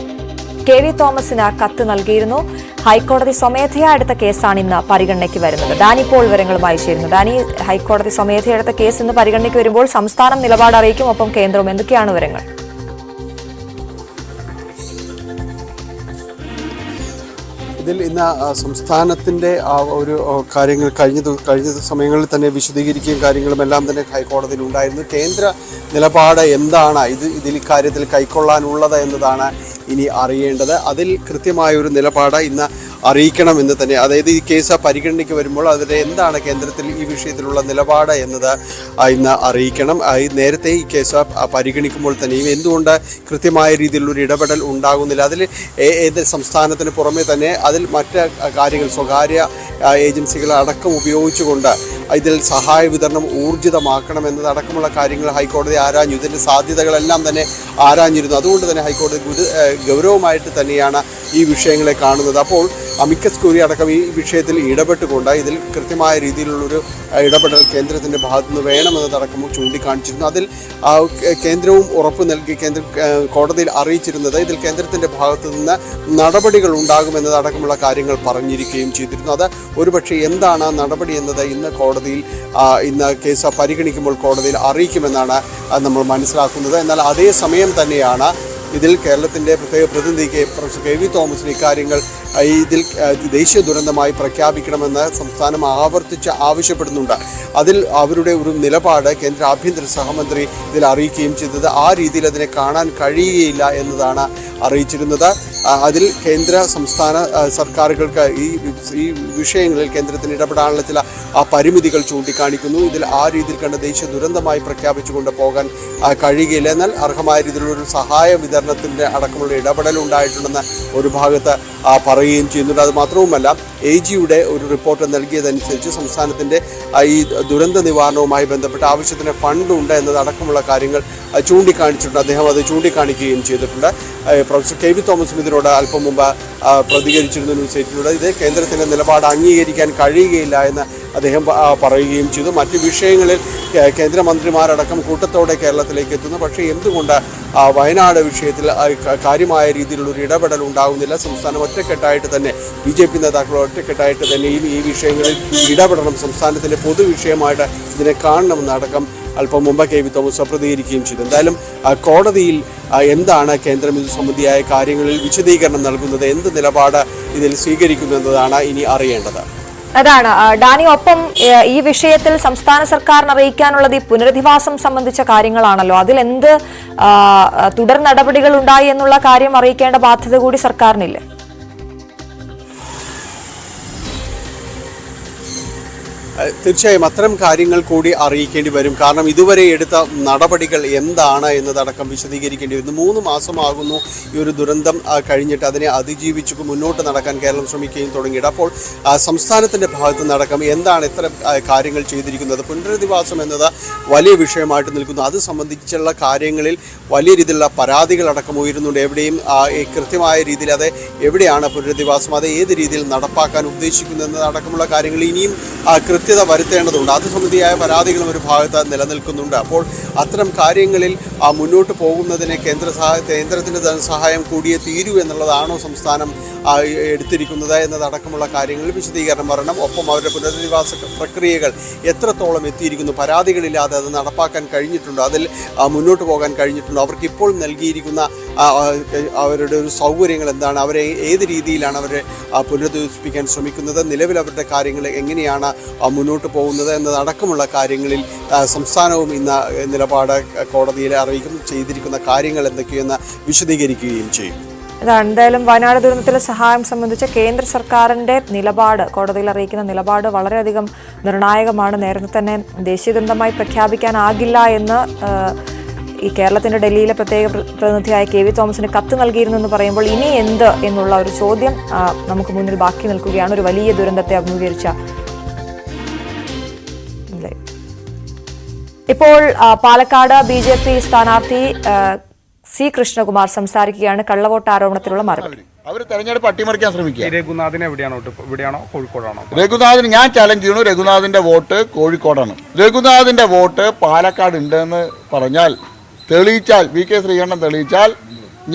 KV തോമസിന് കത്ത് നൽകിയിരുന്നു. ഹൈക്കോടതി സ്വമേധയാ എടുത്ത കേസാണ് ഇന്ന് പരിഗണനയ്ക്ക് വരുന്നത്. ഡാനി പോൾ വിവരങ്ങളുമായി ചേരുന്നു. ഡാനി, ഹൈക്കോടതി സ്വമേധയാ എടുത്ത കേസ് ഇന്ന് പരിഗണനയ്ക്ക് വരുമ്പോൾ സംസ്ഥാനം നിലപാട് അറിയിക്കും, ഒപ്പം കേന്ദ്രവും. എന്തൊക്കെയാണ് വിവരങ്ങൾ? ഇതിൽ ഇന്ന് സംസ്ഥാനത്തിൻ്റെ ഒരു കാര്യങ്ങൾ കഴിഞ്ഞ സമയങ്ങളിൽ തന്നെ വിശദീകരിക്കുകയും കാര്യങ്ങളും എല്ലാം തന്നെ ഹൈക്കോടതിയിൽ ഉണ്ടായിരുന്നു. കേന്ദ്ര നിലപാട് എന്താണ്, ഇതിൽ ഇക്കാര്യത്തിൽ കൈക്കൊള്ളാനുള്ളത് എന്നതാണ് ഇനി അറിയേണ്ടത്. അതിൽ കൃത്യമായൊരു നിലപാട് ഇന്ന് അറിയിക്കണമെന്ന് തന്നെ, അതായത് ഈ കേസ് പരിഗണനയ്ക്ക് വരുമ്പോൾ അതിൻ്റെ എന്താണ് കേന്ദ്രത്തിൽ ഈ വിഷയത്തിലുള്ള നിലപാട് എന്നത് ഇന്ന് അറിയിക്കണം. നേരത്തെ ഈ കേസ് പരിഗണിക്കുമ്പോൾ തന്നെയും എന്തുകൊണ്ട് കൃത്യമായ രീതിയിലുള്ളൊരു ഇടപെടൽ ഉണ്ടാകുന്നില്ല, അതിൽ ഏത് സംസ്ഥാനത്തിന് പുറമെ തന്നെ അതിൽ മറ്റ് കാര്യങ്ങൾ സ്വകാര്യ ഏജൻസികളെ അടക്കം ഉപയോഗിച്ചുകൊണ്ട് ഇതിൽ സഹായ വിതരണം ഊർജിതമാക്കണമെന്നതടക്കമുള്ള കാര്യങ്ങൾ ഹൈക്കോടതി ആരാഞ്ഞു. ഇതിൻ്റെ സാധ്യതകളെല്ലാം തന്നെ ആരാഞ്ഞിരുന്നു. അതുകൊണ്ട് തന്നെ ഹൈക്കോടതി ഗൗരവമായിട്ട് തന്നെയാണ് ഈ വിഷയങ്ങളെ കാണുന്നത്. അപ്പോൾ അമിക്കസ് ക്യൂറി അടക്കം ഈ വിഷയത്തിൽ ഇടപെട്ടുകൊണ്ട് ഇതിൽ കൃത്യമായ രീതിയിലുള്ളൊരു ഇടപെടൽ കേന്ദ്രത്തിൻ്റെ ഭാഗത്തുനിന്ന് വേണമെന്നതടക്കം ചൂണ്ടിക്കാണിച്ചിരുന്നു. അതിൽ കേന്ദ്രവും ഉറപ്പ് നൽകി കോടതിയിൽ അറിയിച്ചിരുന്നത് ഇതിൽ കേന്ദ്രത്തിൻ്റെ ഭാഗത്തു നിന്ന് നടപടികൾ ഉണ്ടാകുമെന്നതടക്കമുള്ള കാര്യങ്ങൾ പറഞ്ഞിരിക്കുകയും ചെയ്തിരുന്നു. അത് ഒരുപക്ഷെ എന്താണ് നടപടി എന്നത് ഇന്ന് കേസ് പരിഗണിക്കുമ്പോൾ കോടതിയിൽ അറിയിക്കുമെന്നാണ് നമ്മൾ മനസ്സിലാക്കുന്നത്. എന്നാൽ അതേ സമയം തന്നെയാണ് ഇതിൽ കേരളത്തിൻ്റെ പ്രത്യേക പ്രതിനിധി പ്രൊഫസർ KV തോമസിന് ഇക്കാര്യങ്ങൾ ഇതിൽ ദേശീയ ദുരന്തമായി പ്രഖ്യാപിക്കണമെന്ന് സംസ്ഥാനം ആവർത്തിച്ച് ആവശ്യപ്പെടുന്നുണ്ട്. അതിൽ അവരുടെ ഒരു നിലപാട് കേന്ദ്ര ആഭ്യന്തര സഹമന്ത്രി ഇതിൽ അറിയിക്കുകയും ചെയ്തത് ആ രീതിയിൽ അതിനെ കാണാൻ കഴിയുകയില്ല എന്നതാണ് അറിയിച്ചിരുന്നത്. അതിൽ കേന്ദ്ര സംസ്ഥാന സർക്കാരുകൾക്ക് ഈ വിഷയങ്ങളിൽ കേന്ദ്രത്തിന് ഇടപെടാനുള്ള ചില പരിമിതികൾ ചൂണ്ടിക്കാണിക്കുന്നു. ഇതിൽ ആ രീതിയിൽ കണ്ട ദേശീയ ദുരന്തമായി പ്രഖ്യാപിച്ചുകൊണ്ട് പോകാൻ കഴിയുകയില്ല. എന്നാൽ അർഹമായ രീതിയിലുള്ളൊരു സഹായ വിതരണത്തിൻ്റെ അടക്കമുള്ള ഇടപെടൽ ഉണ്ടായിട്ടുണ്ടെന്ന് ഒരു ഭാഗത്ത് പറയുകയും ചെയ്യുന്നുണ്ട്. അത് മാത്രവുമല്ല, AGയുടെ ഒരു റിപ്പോർട്ട് നൽകിയതനുസരിച്ച് സംസ്ഥാനത്തിൻ്റെ ഈ ദുരന്ത നിവാരണവുമായി ബന്ധപ്പെട്ട് ആവശ്യത്തിന് ഫണ്ട് ഉണ്ട് എന്നതടക്കമുള്ള കാര്യങ്ങൾ ചൂണ്ടിക്കാണിച്ചിട്ടുണ്ട്. അദ്ദേഹം അത് ചൂണ്ടിക്കാണിക്കുകയും ചെയ്തിട്ടുണ്ട്. പ്രൊഫസർ KV തോമസും ഇതിനോട് അല്പം മുമ്പ് പ്രതികരിച്ചിരുന്ന ന്യൂസ് എയ്റ്റിലൂടെ ഇത് കേന്ദ്രത്തിൻ്റെ നിലപാട് അംഗീകരിക്കാൻ കഴിയുകയില്ല എന്ന് അദ്ദേഹം പറയുകയും ചെയ്തു. മറ്റ് വിഷയങ്ങളിൽ കേന്ദ്രമന്ത്രിമാരടക്കം കൂട്ടത്തോടെ കേരളത്തിലേക്ക് എത്തുന്നു. പക്ഷേ എന്തുകൊണ്ട് വയനാട് വിഷയത്തിൽ കാര്യമായ രീതിയിലുള്ളൊരു ഇടപെടൽ ഉണ്ടാകുന്നില്ല? സംസ്ഥാനം ഒറ്റക്കെട്ടായിട്ട് തന്നെ BJP നേതാക്കൾ ഒറ്റക്കെട്ടായിട്ട് തന്നെ ഈ വിഷയങ്ങളിൽ ഇടപെടണം, സംസ്ഥാനത്തിൻ്റെ പൊതുവിഷയമായിട്ട് ഇതിനെ കാണണമെന്നടക്കം അല്പം മുമ്പ് KV തോമസ് പ്രതികരിക്കുകയും ചെയ്തു. എന്തായാലും കോടതിയിൽ എന്താണ് കേന്ദ്രം ഇത് സംബന്ധിയായ കാര്യങ്ങളിൽ വിശദീകരണം നൽകുന്നത്, എന്ത് നിലപാട് ഇതിൽ സ്വീകരിക്കുന്നതാണ് ഇനി അറിയേണ്ടത്. അതാണ് ഡാനി. ഒപ്പം ഈ വിഷയത്തിൽ സംസ്ഥാന സർക്കാരിന് അറിയിക്കാനുള്ളത് ഈ പുനരധിവാസം സംബന്ധിച്ച കാര്യങ്ങളാണല്ലോ. അതിൽ എന്ത് തുടർ നടപടികൾ ഉണ്ടായി എന്നുള്ള കാര്യം അറിയിക്കേണ്ട ബാധ്യത കൂടി സർക്കാരിനില്ലേ? തീർച്ചയായും അത്തരം കാര്യങ്ങൾ കൂടി അറിയിക്കേണ്ടി വരും. കാരണം ഇതുവരെ എടുത്ത നടപടികൾ എന്താണ് എന്നതടക്കം വിശദീകരിക്കേണ്ടി വരുന്നു. 3 മാസമാകുന്നു ഈ ഒരു ദുരന്തം കഴിഞ്ഞിട്ട് അതിനെ അതിജീവിച്ച് മുന്നോട്ട് നടക്കാൻ കേരളം ശ്രമിക്കുകയും തുടങ്ങിയിട്ട്. അപ്പോൾ സംസ്ഥാനത്തിൻ്റെ ഭാഗത്തു നിന്നടക്കം എന്താണ് എത്ര കാര്യങ്ങൾ ചെയ്തിരിക്കുന്നത്? പുനരധിവാസം എന്നത് വലിയ വിഷയമായിട്ട് നിൽക്കുന്നു. അത് സംബന്ധിച്ചുള്ള കാര്യങ്ങളിൽ വലിയ രീതിയിലുള്ള പരാതികളടക്കം ഉയരുന്നുണ്ട്. എവിടെയും കൃത്യമായ രീതിയിൽ അത് എവിടെയാണ് പുനരധിവാസം, അത് ഏത് രീതിയിൽ നടപ്പാക്കാൻ ഉദ്ദേശിക്കുന്നതെന്നതടക്കമുള്ള കാര്യങ്ങൾ ഇനിയും കൃത്യത വരുത്തേണ്ടതുണ്ട്. അത് സംബന്ധിയായ പരാതികളും ഒരു ഭാഗത്ത് നിലനിൽക്കുന്നുണ്ട്. അപ്പോൾ അത്തരം കാര്യങ്ങളിൽ മുന്നോട്ട് പോകുന്നതിന് കേന്ദ്രത്തിൻ്റെ ധനസഹായം കൂടിയേ തീരൂ എന്നുള്ളതാണോ സംസ്ഥാനം എടുത്തിരിക്കുന്നത് എന്നതടക്കമുള്ള കാര്യങ്ങളിൽ വിശദീകരണം വരണം. ഒപ്പം അവരുടെ പുനരധിവാസ പ്രക്രിയകൾ എത്രത്തോളം എത്തിയിരിക്കുന്നു, പരാതികളില്ലാതെ അത് നടപ്പാക്കാൻ കഴിഞ്ഞിട്ടുണ്ടോ, അതിൽ മുന്നോട്ട് പോകാൻ കഴിഞ്ഞിട്ടുണ്ടോ, അവർക്ക് ഇപ്പോൾ നൽകിയിരിക്കുന്ന അവരുടെ ഒരു സൗകര്യങ്ങൾ എന്താണ്, അവരെ ഏത് രീതിയിലാണ് അവരെ പുനരധിവസിപ്പിക്കാൻ ശ്രമിക്കുന്നത്, നിലവിൽ അവരുടെ കാര്യങ്ങൾ എങ്ങനെയാണ് മുന്നോട്ട് പോകുന്നത് എന്നതടക്കമുള്ള കാര്യങ്ങളിൽ സംസ്ഥാനവും ഇന്ന് നിലപാട് കോടതിയിൽ അറിയിക്കും. ചെയ്തിരിക്കുന്ന കാര്യങ്ങൾ എന്തൊക്കെയെന്ന് വിശദീകരിക്കുകയും ചെയ്യും. എന്തായാലും വയനാട് ദുരന്തത്തിലെ സഹായം സംബന്ധിച്ച കേന്ദ്ര സർക്കാരിന്റെ നിലപാട്, കോടതിയിൽ അറിയിക്കുന്ന നിലപാട് വളരെയധികം നിർണായകമാണ്. നേരത്തെ തന്നെ ദേശീയ ദുരന്തമായി പ്രഖ്യാപിക്കാനാകില്ല എന്ന് ഈ കേരളത്തിന്റെ ഡൽഹിയിലെ പ്രത്യേക പ്രതിനിധിയായ KV തോമസിന് കത്ത് നൽകിയിരുന്നു എന്ന് പറയുമ്പോൾ ഇനി എന്ത് എന്നുള്ള ഒരു ചോദ്യം നമുക്ക് മുന്നിൽ ബാക്കി നിൽക്കുകയാണ്. ഒരു വലിയ ദുരന്തത്തെ അഭിമുഖീകരിച്ച ഇപ്പോൾ പാലക്കാട് BJP സ്ഥാനാർത്ഥി C. കൃഷ്ണകുമാർ സംസാരിക്കുകയാണ്. കള്ളവോട്ട് ആരോപണത്തിലുള്ള മറുപടി. അവർ തെരഞ്ഞെടുപ്പ് അട്ടിമറിക്കാൻ ശ്രമിക്കുക. രഘുനാഥിന് എവിടെയാണോ കോഴിക്കോടാണോ? രഘുനാഥിന് ഞാൻ ചാലഞ്ച് ചെയ്യുന്നു. രഘുനാഥിന്റെ വോട്ട് കോഴിക്കോടാണ്. രഘുനാഥിന്റെ വോട്ട് പാലക്കാട് ഉണ്ടെന്ന് പറഞ്ഞാൽ, തെളിയിച്ചാൽ, VK ശ്രീകണ്ഠൻ തെളിയിച്ചാൽ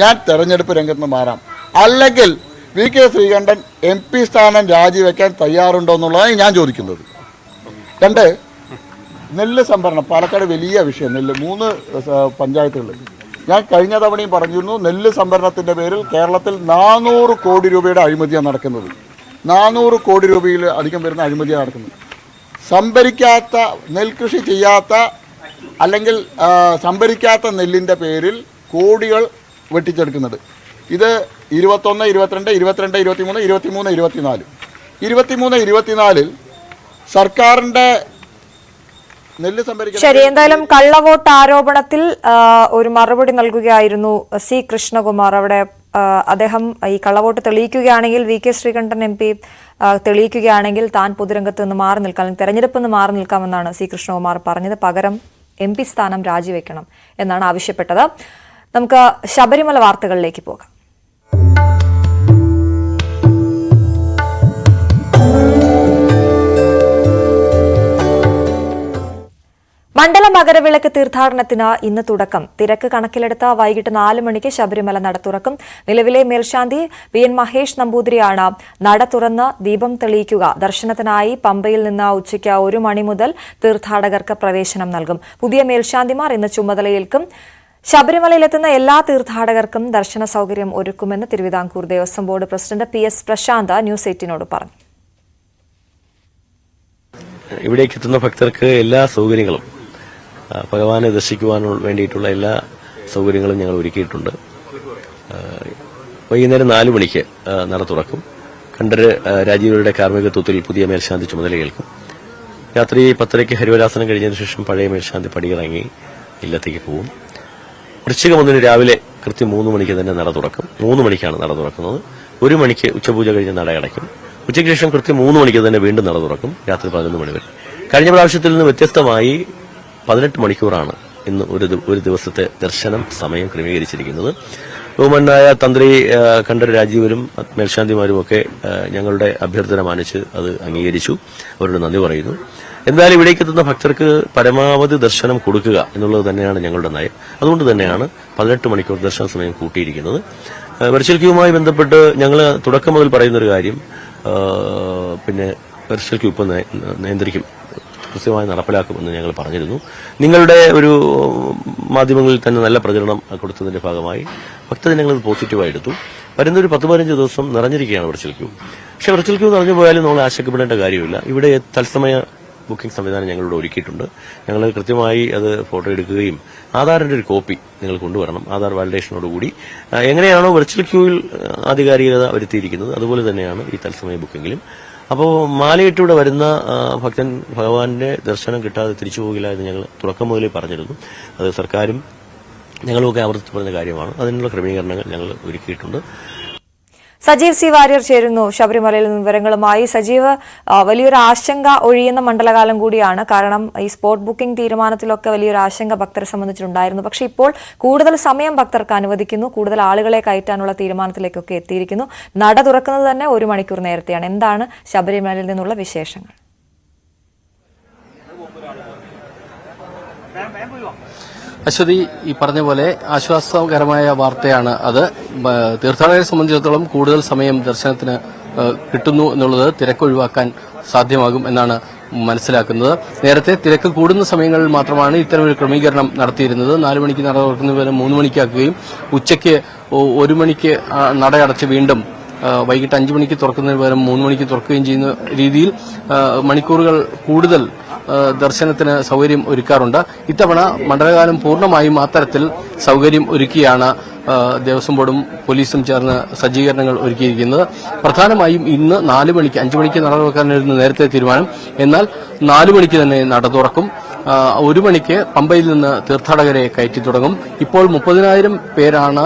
ഞാൻ തെരഞ്ഞെടുപ്പ് രംഗത്ത് നിന്ന് മാറാം. അല്ലെങ്കിൽ VK ശ്രീകണ്ഠൻ MP സ്ഥാനം രാജിവെക്കാൻ തയ്യാറുണ്ടോ എന്നുള്ളതാണ് ഞാൻ ചോദിക്കുന്നത്. 2, നെല്ല് സംഭരണം. പാലക്കാട് വലിയ വിഷയം. നെല്ല് 3 പഞ്ചായത്തുകൾ. ഞാൻ കഴിഞ്ഞ തവണയും പറഞ്ഞിരുന്നു, നെല്ല് സംഭരണത്തിൻ്റെ പേരിൽ കേരളത്തിൽ 400 കോടി രൂപയുടെ അഴിമതിയാണ് നടക്കുന്നത്. 400 കോടി രൂപയിൽ അധികം വരുന്ന അഴിമതിയാണ് നടക്കുന്നത്. സംഭരിക്കാത്ത, നെൽകൃഷി ചെയ്യാത്ത അല്ലെങ്കിൽ സംഭരിക്കാത്ത നെല്ലിൻ്റെ പേരിൽ കോടികൾ വെട്ടിച്ചെടുക്കുന്നുണ്ട്. ഇത് 21, 22, 23, 24 24 സർക്കാരിൻ്റെ ശരി, എന്തായാലും കള്ളവോട്ട് ആരോപണത്തിൽ ഒരു മറുപടി നൽകുകയായിരുന്നു C. കൃഷ്ണകുമാർ. അവിടെ അദ്ദേഹം ഈ കള്ളവോട്ട് തെളിയിക്കുകയാണെങ്കിൽ, VK ശ്രീകണ്ഠൻ MP തെളിയിക്കുകയാണെങ്കിൽ താൻ പൊതുരംഗത്ത് നിന്ന് മാറി നിൽക്കാം, അല്ലെങ്കിൽ തെരഞ്ഞെടുപ്പിൽ നിന്ന് മാറി നിൽക്കാമെന്നാണ് C. കൃഷ്ണകുമാർ പറഞ്ഞത്. പകരം MP സ്ഥാനം രാജിവെക്കണം എന്നാണ് ആവശ്യപ്പെട്ടത്. നമുക്ക് ശബരിമല വാർത്തകളിലേക്ക് പോകാം. മണ്ഡല മകരവിളക്ക് തീർത്ഥാടനത്തിന് ഇന്ന് തുടക്കം. തിരക്ക് കണക്കിലെടുത്ത് വൈകിട്ട് 4 മണിക്ക് ശബരിമല നട തുറക്കും. നിലവിലെ മേൽശാന്തി VN മഹേഷ് നമ്പൂതിരിയാണ് നട തുറന്ന് ദീപം തെളിയിക്കുക. ദർശനത്തിനായി പമ്പയിൽ നിന്ന് ഉച്ചയ്ക്ക് 1 മണി മുതൽ തീർത്ഥാടകർക്ക് പ്രവേശനം നൽകും. പുതിയ മേൽശാന്തിമാർ ഇന്ന് ചുമതലയേൽക്കും. ശബരിമലയിലെത്തുന്ന എല്ലാ തീർത്ഥാടകർക്കും ദർശന സൗകര്യം ഒരുക്കുമെന്ന് Thiruvithamkoor Devaswom board president PS Prashanth news 18നോട് പറഞ്ഞു. ഇവിടേക്ക് എത്തുന്ന ഭക്തർക്ക് എല്ലാ സൗകര്യങ്ങളും, ഭഗവാനെ ദർശിക്കുവാൻ വേണ്ടിയിട്ടുള്ള എല്ലാ സൗകര്യങ്ങളും ഞങ്ങൾ ഒരുക്കിയിട്ടുണ്ട്. വൈകുന്നേരം 4 മണിക്ക് നട തുറക്കും. കണ്ഠര് രാജീവരുടെ കാർമ്മികത്വത്തിൽ പുതിയ മേൽശാന്തി ചുമതലയേൽക്കും. രാത്രി 10:30 ഹരിവരാസനം കഴിഞ്ഞതിന് ശേഷം പഴയ മേൽശാന്തി പടിയിറങ്ങി ഇല്ലത്തേക്ക് പോകും. വൃശ്ചിക 1 രാവിലെ കൃത്യം 3 മണിക്ക് തന്നെ നട തുറക്കും. 3 മണിക്കാണ് നട തുറക്കുന്നത്. 1 മണിക്ക് ഉച്ചപൂജ കഴിഞ്ഞ് നട അടയ്ക്കും. ഉച്ചയ്ക്ക് ശേഷം കൃത്യം 3 മണിക്ക് തന്നെ വീണ്ടും നട തുറക്കും. രാത്രി 11 മണി വരെ. കഴിഞ്ഞ പ്രാവശ്യത്തിൽ നിന്ന് വ്യത്യസ്തമായി 18 മണിക്കൂറാണ് ഇന്ന് ഒരു ദിവസത്തെ ദർശനം സമയം ക്രമീകരിച്ചിരിക്കുന്നത്. ബഹുമാനായ തന്ത്രി കണ്ഠര് രാജീവരും മേൽശാന്തിമാരുമൊക്കെ ഞങ്ങളുടെ അഭ്യർത്ഥന മാനിച്ച് അത് അംഗീകരിച്ചു. അവരോട് നന്ദി പറയുന്നു. എന്തായാലും ഇവിടേക്ക് എത്തുന്ന ഭക്തർക്ക് പരമാവധി ദർശനം കൊടുക്കുക എന്നുള്ളത് തന്നെയാണ് ഞങ്ങളുടെ നയം. അതുകൊണ്ട് തന്നെയാണ് 18 മണിക്കൂർ ദർശന സമയം കൂട്ടിയിരിക്കുന്നത്. വെർച്വൽ ക്യൂവുമായി ബന്ധപ്പെട്ട് ഞങ്ങൾ തുടക്കം മുതൽ പറയുന്നൊരു കാര്യം, പിന്നെ വെർച്വൽ ക്യൂ ഇപ്പം നിയന്ത്രിക്കും, കൃത്യമായി നടപ്പിലാക്കുമെന്ന് ഞങ്ങൾ പറഞ്ഞിരുന്നു. നിങ്ങളുടെ ഒരു മാധ്യമങ്ങളിൽ തന്നെ നല്ല പ്രചരണം കൊടുത്തതിന്റെ ഭാഗമായി ഭക്തജനങ്ങൾ പോസിറ്റീവായി എടുത്തു. വരുന്നൊരു 10-15 ദിവസം നിറഞ്ഞിരിക്കുകയാണ് വെർച്വൽ ക്യൂ. പക്ഷേ വെർച്വൽ ക്യൂ നിറഞ്ഞു പോയാലും നമ്മൾ ആശങ്കപ്പെടേണ്ട കാര്യമില്ല. ഇവിടെ തത്സമയ ബുക്കിംഗ് സംവിധാനം ഞങ്ങളിവിടെ ഒരുക്കിയിട്ടുണ്ട്. ഞങ്ങൾ കൃത്യമായി അത് ഫോട്ടോ എടുക്കുകയും ആധാറിന്റെ ഒരു കോപ്പി നിങ്ങൾ കൊണ്ടുവരണം, ആധാർ വാലിഡേഷനോടുകൂടി. എങ്ങനെയാണോ വെർച്വൽ ക്യൂവിൽ ആധികാരികത വരുത്തിയിരിക്കുന്നത് അതുപോലെ തന്നെയാണ് ഈ തത്സമയ ബുക്കിംഗിലും. അപ്പോൾ മാലയിട്ടൂടെ വരുന്ന ഭക്തൻ ഭഗവാന്റെ ദർശനം കിട്ടാതെ തിരിച്ചു പോകില്ല എന്ന് ഞങ്ങൾ തുടക്കം മുതലേ പറഞ്ഞിരുന്നു. അത് സർക്കാരും ഞങ്ങളുമൊക്കെ ആവർത്തിച്ച് പറഞ്ഞ കാര്യമാണ്. അതിനുള്ള ക്രമീകരണങ്ങൾ ഞങ്ങൾ ഒരുക്കിയിട്ടുണ്ട്. സജീവ് സി വാര്യർ ചേരുന്നു ശബരിമലയിൽ നിന്ന് വിവരങ്ങളുമായി. സജീവ്, വലിയൊരു ആശങ്ക ഒഴിയുന്ന മണ്ഡലകാലം കൂടിയാണ്. കാരണം ഈ സ്പോട്ട് ബുക്കിംഗ് തീരുമാനത്തിലൊക്കെ വലിയൊരു ആശങ്ക ഭക്തരെ സംബന്ധിച്ചിട്ടുണ്ടായിരുന്നു. പക്ഷേ ഇപ്പോൾ കൂടുതൽ സമയം ഭക്തർക്ക് അനുവദിക്കുന്നു, കൂടുതൽ ആളുകളെ കയറ്റാനുള്ള തീരുമാനത്തിലേക്കൊക്കെ എത്തിയിരിക്കുന്നു. നട തുറക്കുന്നത് തന്നെ 1 മണിക്കൂർ നേരത്തെയാണ്. എന്താണ് ശബരിമലയിൽ നിന്നുള്ള വിശേഷങ്ങൾ? അശ്വതി, ഈ പറഞ്ഞ പോലെ ആശ്വാസകരമായ വാർത്തയാണ് അത്. തീർത്ഥാടകരെ സംബന്ധിച്ചിടത്തോളം കൂടുതൽ സമയം ദർശനത്തിന് കിട്ടുന്നു എന്നുള്ളത് തിരക്കൊഴിവാക്കാൻ സാധ്യമാകും എന്നാണ് മനസ്സിലാക്കുന്നത്. നേരത്തെ തിരക്ക് കൂടുന്ന സമയങ്ങളിൽ മാത്രമാണ് ഇത്തരമൊരു ക്രമീകരണം നടത്തിയിരുന്നത്. 4 മണിക്ക് നട തുറക്കുന്നതിന് പകരം 3 മണിക്കാക്കുകയും ഉച്ചയ്ക്ക് 1 മണിക്ക് നടയടച്ച് വീണ്ടും വൈകിട്ട് 5 മണിക്ക് തുറക്കുന്നതിന് പകരം 3 മണിക്ക് തുറക്കുകയും ചെയ്യുന്ന രീതിയിൽ മണിക്കൂറുകൾ കൂടുതൽ ദർശനത്തിന് സൗകര്യം ഒരുക്കാറുണ്ട്. ഇത്തവണ മണ്ഡലകാലം പൂർണ്ണമായും അത്തരത്തിൽ സൗകര്യം ഒരുക്കിയാണ് ദേവസ്വം ബോർഡും പോലീസും ചേർന്ന് സജ്ജീകരണങ്ങൾ ഒരുക്കിയിരിക്കുന്നത്. പ്രധാനമായും ഇന്ന് 4 മണിക്ക് 5 മണിക്ക് നട തുറക്കാനായിരുന്നു നേരത്തെ തീരുമാനം. എന്നാൽ 4 മണിക്ക് തന്നെ നട തുറക്കും. 1 മണിക്ക് പമ്പയിൽ നിന്ന് തീർത്ഥാടകരെ കയറ്റി തുടങ്ങും. ഇപ്പോൾ 30,000 പേരാണ്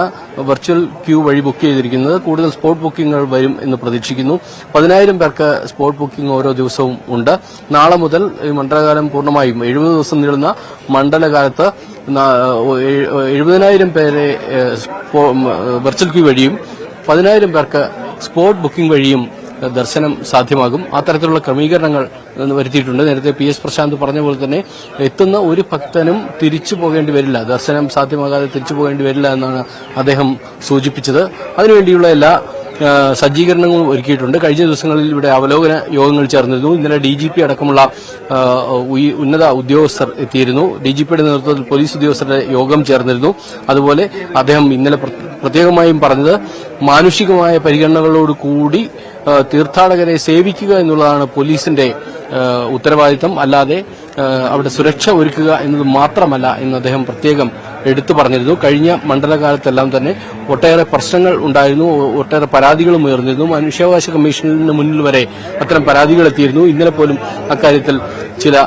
വെർച്വൽ ക്യൂ വഴി ബുക്ക് ചെയ്തിരിക്കുന്നത്. കൂടുതൽ സ്പോട്ട് ബുക്കിംഗുകൾ വരും എന്ന് പ്രതീക്ഷിക്കുന്നു. 10,000 പേർക്ക് സ്പോട്ട് ബുക്കിംഗ് ഓരോ ദിവസവും ഉണ്ട്. നാളെ മുതൽ ഈ മണ്ഡലകാലം പൂർണ്ണമായും 70 ദിവസം നീളുന്ന മണ്ഡലകാലത്ത് 70,000 പേരെ വെർച്വൽ ക്യൂ വഴിയും 10,000 പേർക്ക് സ്പോട്ട് ബുക്കിംഗ് വഴിയും ദർശനം സാധ്യമാകും. അത്തരത്തിലുള്ള ക്രമീകരണങ്ങൾ വരുത്തിയിട്ടുണ്ട്. നേരത്തെ PS പ്രശാന്ത് പറഞ്ഞ പോലെ തന്നെ എത്തുന്ന ഒരു ഭക്തനും തിരിച്ചു പോകേണ്ടി വരില്ല, ദർശനം സാധ്യമാകാതെ തിരിച്ചു പോകേണ്ടി വരില്ല എന്നാണ് അദ്ദേഹം സൂചിപ്പിച്ചത്. അതിനുവേണ്ടിയുള്ള എല്ലാ സജ്ജീകരണങ്ങളും ഒരുക്കിയിട്ടുണ്ട്. കഴിഞ്ഞ ദിവസങ്ങളിൽ ഇവിടെ അവലോകന യോഗങ്ങൾ ചേർന്നിരുന്നു. ഇന്നലെ DGP അടക്കമുള്ള ഉന്നത ഉദ്യോഗസ്ഥർ എത്തിയിരുന്നു. DGPയുടെ നേതൃത്വത്തിൽ പോലീസ് ഉദ്യോഗസ്ഥരുടെ യോഗം ചേർന്നിരുന്നു. അതുപോലെ അദ്ദേഹം ഇന്നലെ പ്രത്യേകമായും പറഞ്ഞത് മാനുഷികമായ പരിഗണനകളോടുകൂടി തീർത്ഥാടകരെ സേവിക്കുക എന്നുള്ളതാണ് പോലീസിന്റെ ഉത്തരവാദിത്തം, അല്ലാതെ അവിടെ സുരക്ഷ ഒരുക്കുക എന്നത് മാത്രമല്ല എന്ന് അദ്ദേഹം പ്രത്യേകം എടുത്തു പറഞ്ഞിരുന്നു. കഴിഞ്ഞ മണ്ഡലകാലത്തെല്ലാം തന്നെ ഒട്ടേറെ പ്രശ്നങ്ങൾ ഉണ്ടായിരുന്നു, ഒട്ടേറെ പരാതികളും ഉയർന്നിരുന്നു. മനുഷ്യാവകാശ കമ്മീഷന് മുന്നിൽ വരെ അത്തരം പരാതികൾ എത്തിയിരുന്നു. ഇന്നലെ പോലും അക്കാര്യത്തിൽ ചില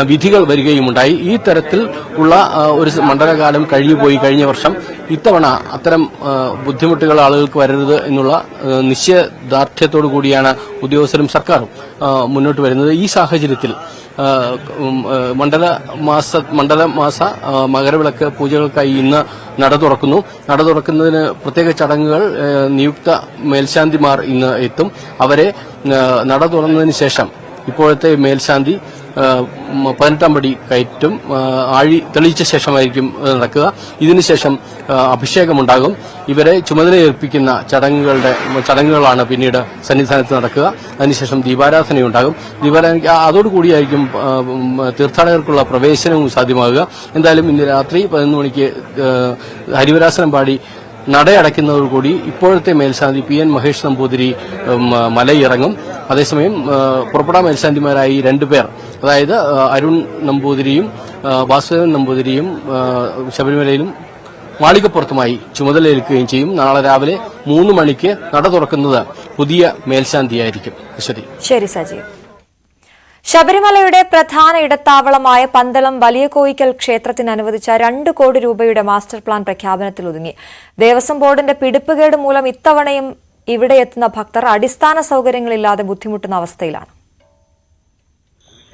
വിധികൾ വരികയുമുണ്ടായി. ഈ തരത്തിൽ ഉള്ള ഒരു മണ്ഡലകാലം കഴിഞ്ഞുപോയി കഴിഞ്ഞ വർഷം. ഇത്തവണ അത്തരം ബുദ്ധിമുട്ടുകൾ ആളുകൾക്ക് വരരുത് എന്നുള്ള നിശ്ചയദാർഢ്യത്തോടു കൂടിയാണ് ഉദ്യോഗസ്ഥരും സർക്കാരും മുന്നോട്ട് വരുന്നത്. ഈ സാഹചര്യത്തിൽ മണ്ഡലമാസ മകരവിളക്ക് പൂജകൾക്കായി ഇന്ന് നട തുറക്കുന്നു. നട തുറക്കുന്നതിന് പ്രത്യേക ചടങ്ങുകൾ നിയുക്ത മേൽശാന്തിമാർ ഇന്ന് എത്തും. അവരെ നട തുറന്നതിന് ശേഷം ഇപ്പോഴത്തെ മേൽശാന്തി 18-ാം പടി കയറ്റും. ആഴി തെളിയിച്ച ശേഷമായിരിക്കും നടക്കുക. ഇതിനുശേഷം അഭിഷേകമുണ്ടാകും. ഇവരെ ചുമതലയേൽപ്പിക്കുന്ന ചടങ്ങുകളാണ് പിന്നീട് സന്നിധാനത്ത് നടക്കുക. അതിനുശേഷം ദീപാരാധനയുണ്ടാകും. അതോടുകൂടിയായിരിക്കും തീർത്ഥാടകർക്കുള്ള പ്രവേശനവും സാധ്യമാകുക. എന്തായാലും ഇന്ന് രാത്രി 11 മണിക്ക് ഹരിവരാസനം പാടി നടയടയ്ക്കുന്നതോടുകൂടി ഇപ്പോഴത്തെ മേൽശാന്തി PN മഹേഷ് നമ്പൂതിരി മലയിറങ്ങും. അതേസമയം പുറപ്പെടാൻ മേൽശാന്തിമാരായി 2 പേർ, അതായത് അരുൺ നമ്പൂതിരിയും വാസുദേവൻ നമ്പൂതിരിയും ശബരിമലയിലും മാളികപ്പുറത്തുമായി ചുമതലയേൽക്കുകയും ചെയ്യും. നാളെ രാവിലെ 3 മണിക്ക് നട തുറക്കുന്നത് പുതിയ മേൽശാന്തിയായിരിക്കും. ശരി സജീവ്. ശബരിമലയുടെ പ്രധാന ഇടത്താവളമായ പന്തളം വലിയ കോയിക്കൽ ക്ഷേത്രത്തിന് അനുവദിച്ച 2 കോടി രൂപയുടെ മാസ്റ്റർ പ്ലാൻ പ്രഖ്യാപനത്തിൽ ഒതുങ്ങി. ദേവസ്വം ബോർഡിന്റെ പിടിപ്പുകേട് മൂലം ഇത്തവണയും ഇവിടെ എത്തുന്ന ഭക്തർ അടിസ്ഥാന സൗകര്യങ്ങളില്ലാതെ ബുദ്ധിമുട്ടുന്ന അവസ്ഥയിലാണ്.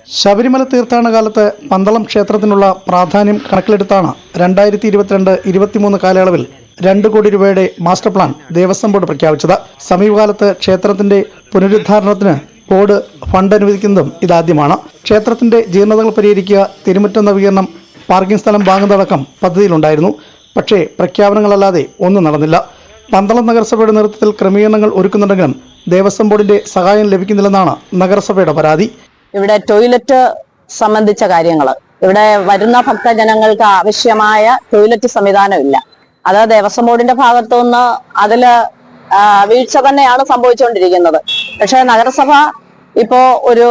ശബരിമല തീർത്ഥാടനകാലത്ത് പന്തളം ക്ഷേത്രത്തിനുള്ള പ്രാധാന്യം കണക്കിലെടുത്താണ് 2022-23 കാലയളവിൽ 2 കോടി രൂപയുടെ മാസ്റ്റർ പ്ലാൻ ദേവസ്വം ബോർഡ് പ്രഖ്യാപിച്ചത്. സമീപകാലത്ത് ക്ഷേത്രത്തിന്റെ പുനരുദ്ധാരണത്തിന് ബോർഡ് ഫണ്ട് അനുവദിക്കുന്നതും ഇതാദ്യമാണ്. ക്ഷേത്രത്തിന്റെ ജീർണതകൾ പരിഹരിക്കുക, തിരുമുറ്റം നവീകരണം, പാർക്കിംഗ് സ്ഥലം വാങ്ങുന്നതടക്കം പദ്ധതിയിലുണ്ടായിരുന്നു. പക്ഷേ പ്രഖ്യാപനങ്ങളല്ലാതെ ഒന്നും നടന്നില്ല. പന്തളം നഗരസഭയുടെ നേതൃത്വത്തിൽ ക്രമീകരണങ്ങൾ ഒരുക്കുന്നുണ്ടെങ്കിലും ദേവസ്വം ബോർഡിന്റെ സഹായം ലഭിക്കുന്നില്ലെന്നാണ് നഗരസഭയുടെ പരാതി. ഇവിടെ ടോയ്ലറ്റ് സംബന്ധിച്ച കാര്യങ്ങൾ, ഇവിടെ വരുന്ന ഭക്തജനങ്ങൾക്ക് ആവശ്യമായ ടോയ്ലറ്റ് സംവിധാനമില്ല. അത് ദേവസ്വം ബോർഡിന്റെ ഭാഗത്തുനിന്ന് അതില് വീഴ്ച തന്നെയാണ് സംഭവിച്ചുകൊണ്ടിരിക്കുന്നത്. പക്ഷെ നഗരസഭ ഇപ്പോ ഒരു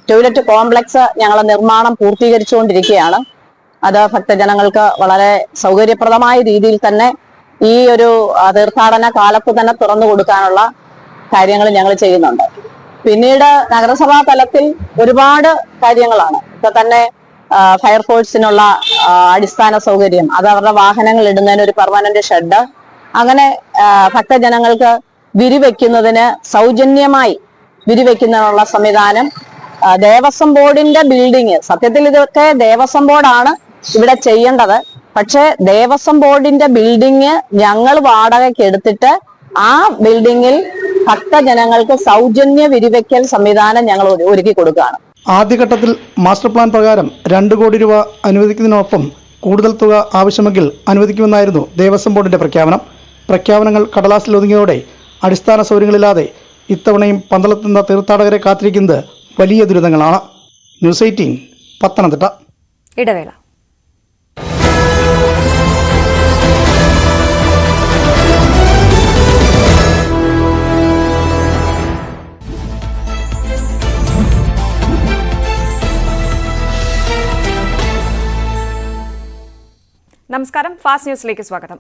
ടോയ്ലറ്റ് കോംപ്ലക്സ് ഞങ്ങൾ നിർമ്മാണം പൂർത്തീകരിച്ചുകൊണ്ടിരിക്കുകയാണ്. അത് ഭക്തജനങ്ങൾക്ക് വളരെ സൗകര്യപ്രദമായ രീതിയിൽ തന്നെ ഈ ഒരു തീർത്ഥാടന കാലത്ത് തന്നെ തുറന്നു കൊടുക്കാനുള്ള കാര്യങ്ങൾ ഞങ്ങൾ ചെയ്യുന്നുണ്ട്. പിന്നീട് നഗരസഭാ തലത്തിൽ ഒരുപാട് കാര്യങ്ങളാണ്. ഇപ്പൊ തന്നെ ഫയർഫോഴ്സിനുള്ള അടിസ്ഥാന സൗകര്യം, അത് അവരുടെ വാഹനങ്ങൾ ഇടുന്നതിന് ഒരു പെർമനന്റ് ഷെഡ്, അങ്ങനെ ഭക്തജനങ്ങൾക്ക് വിരിവെക്കുന്നതിന് സൗജന്യമായി വിരിവെക്കുന്നതിനുള്ള സംവിധാനം, ദേവസ്വം ബോർഡിന്റെ ബിൽഡിങ്, സത്യത്തിൽ ഇതൊക്കെ ദേവസ്വം ബോർഡാണ് ഇവിടെ ചെയ്യേണ്ടത്. പക്ഷെ ദേവസ്വം ബോർഡിന്റെ ബിൽഡിങ് ഞങ്ങൾ വാടകയ്ക്ക് എടുത്തിട്ട് ആ ബിൽഡിങ്ങിൽ ഭക്തജനങ്ങൾക്ക് സൗജന്യ വിരിവെക്കൽ സംവിധാനം ഞങ്ങൾ ഒരുക്കി കൊടുക്കുകയാണ്. ആദ്യഘട്ടത്തിൽ മാസ്റ്റർ പ്ലാൻ പ്രകാരം 2 കോടി രൂപ അനുവദിക്കുന്നതിനൊപ്പം കൂടുതൽ തുക ആവശ്യമെങ്കിൽ അനുവദിക്കുമെന്നായിരുന്നു ദേവസ്വം ബോർഡിന്റെ പ്രഖ്യാപനങ്ങൾ കടലാസിൽ ഒതുങ്ങിയതോടെ അടിസ്ഥാന സൗകര്യങ്ങളില്ലാതെ ഇത്തവണയും പന്തളത്തുനിന്ന തീർത്ഥാടകരെ കാത്തിരിക്കുന്നത് വലിയ ദുരിതങ്ങളാണ്. ന്യൂസ് 18 പത്തനംതിട്ട. ഇടവേള. നമസ്കാരം, ഫാസ്റ്റ് ന്യൂസിലേക്ക് സ്വാഗതം.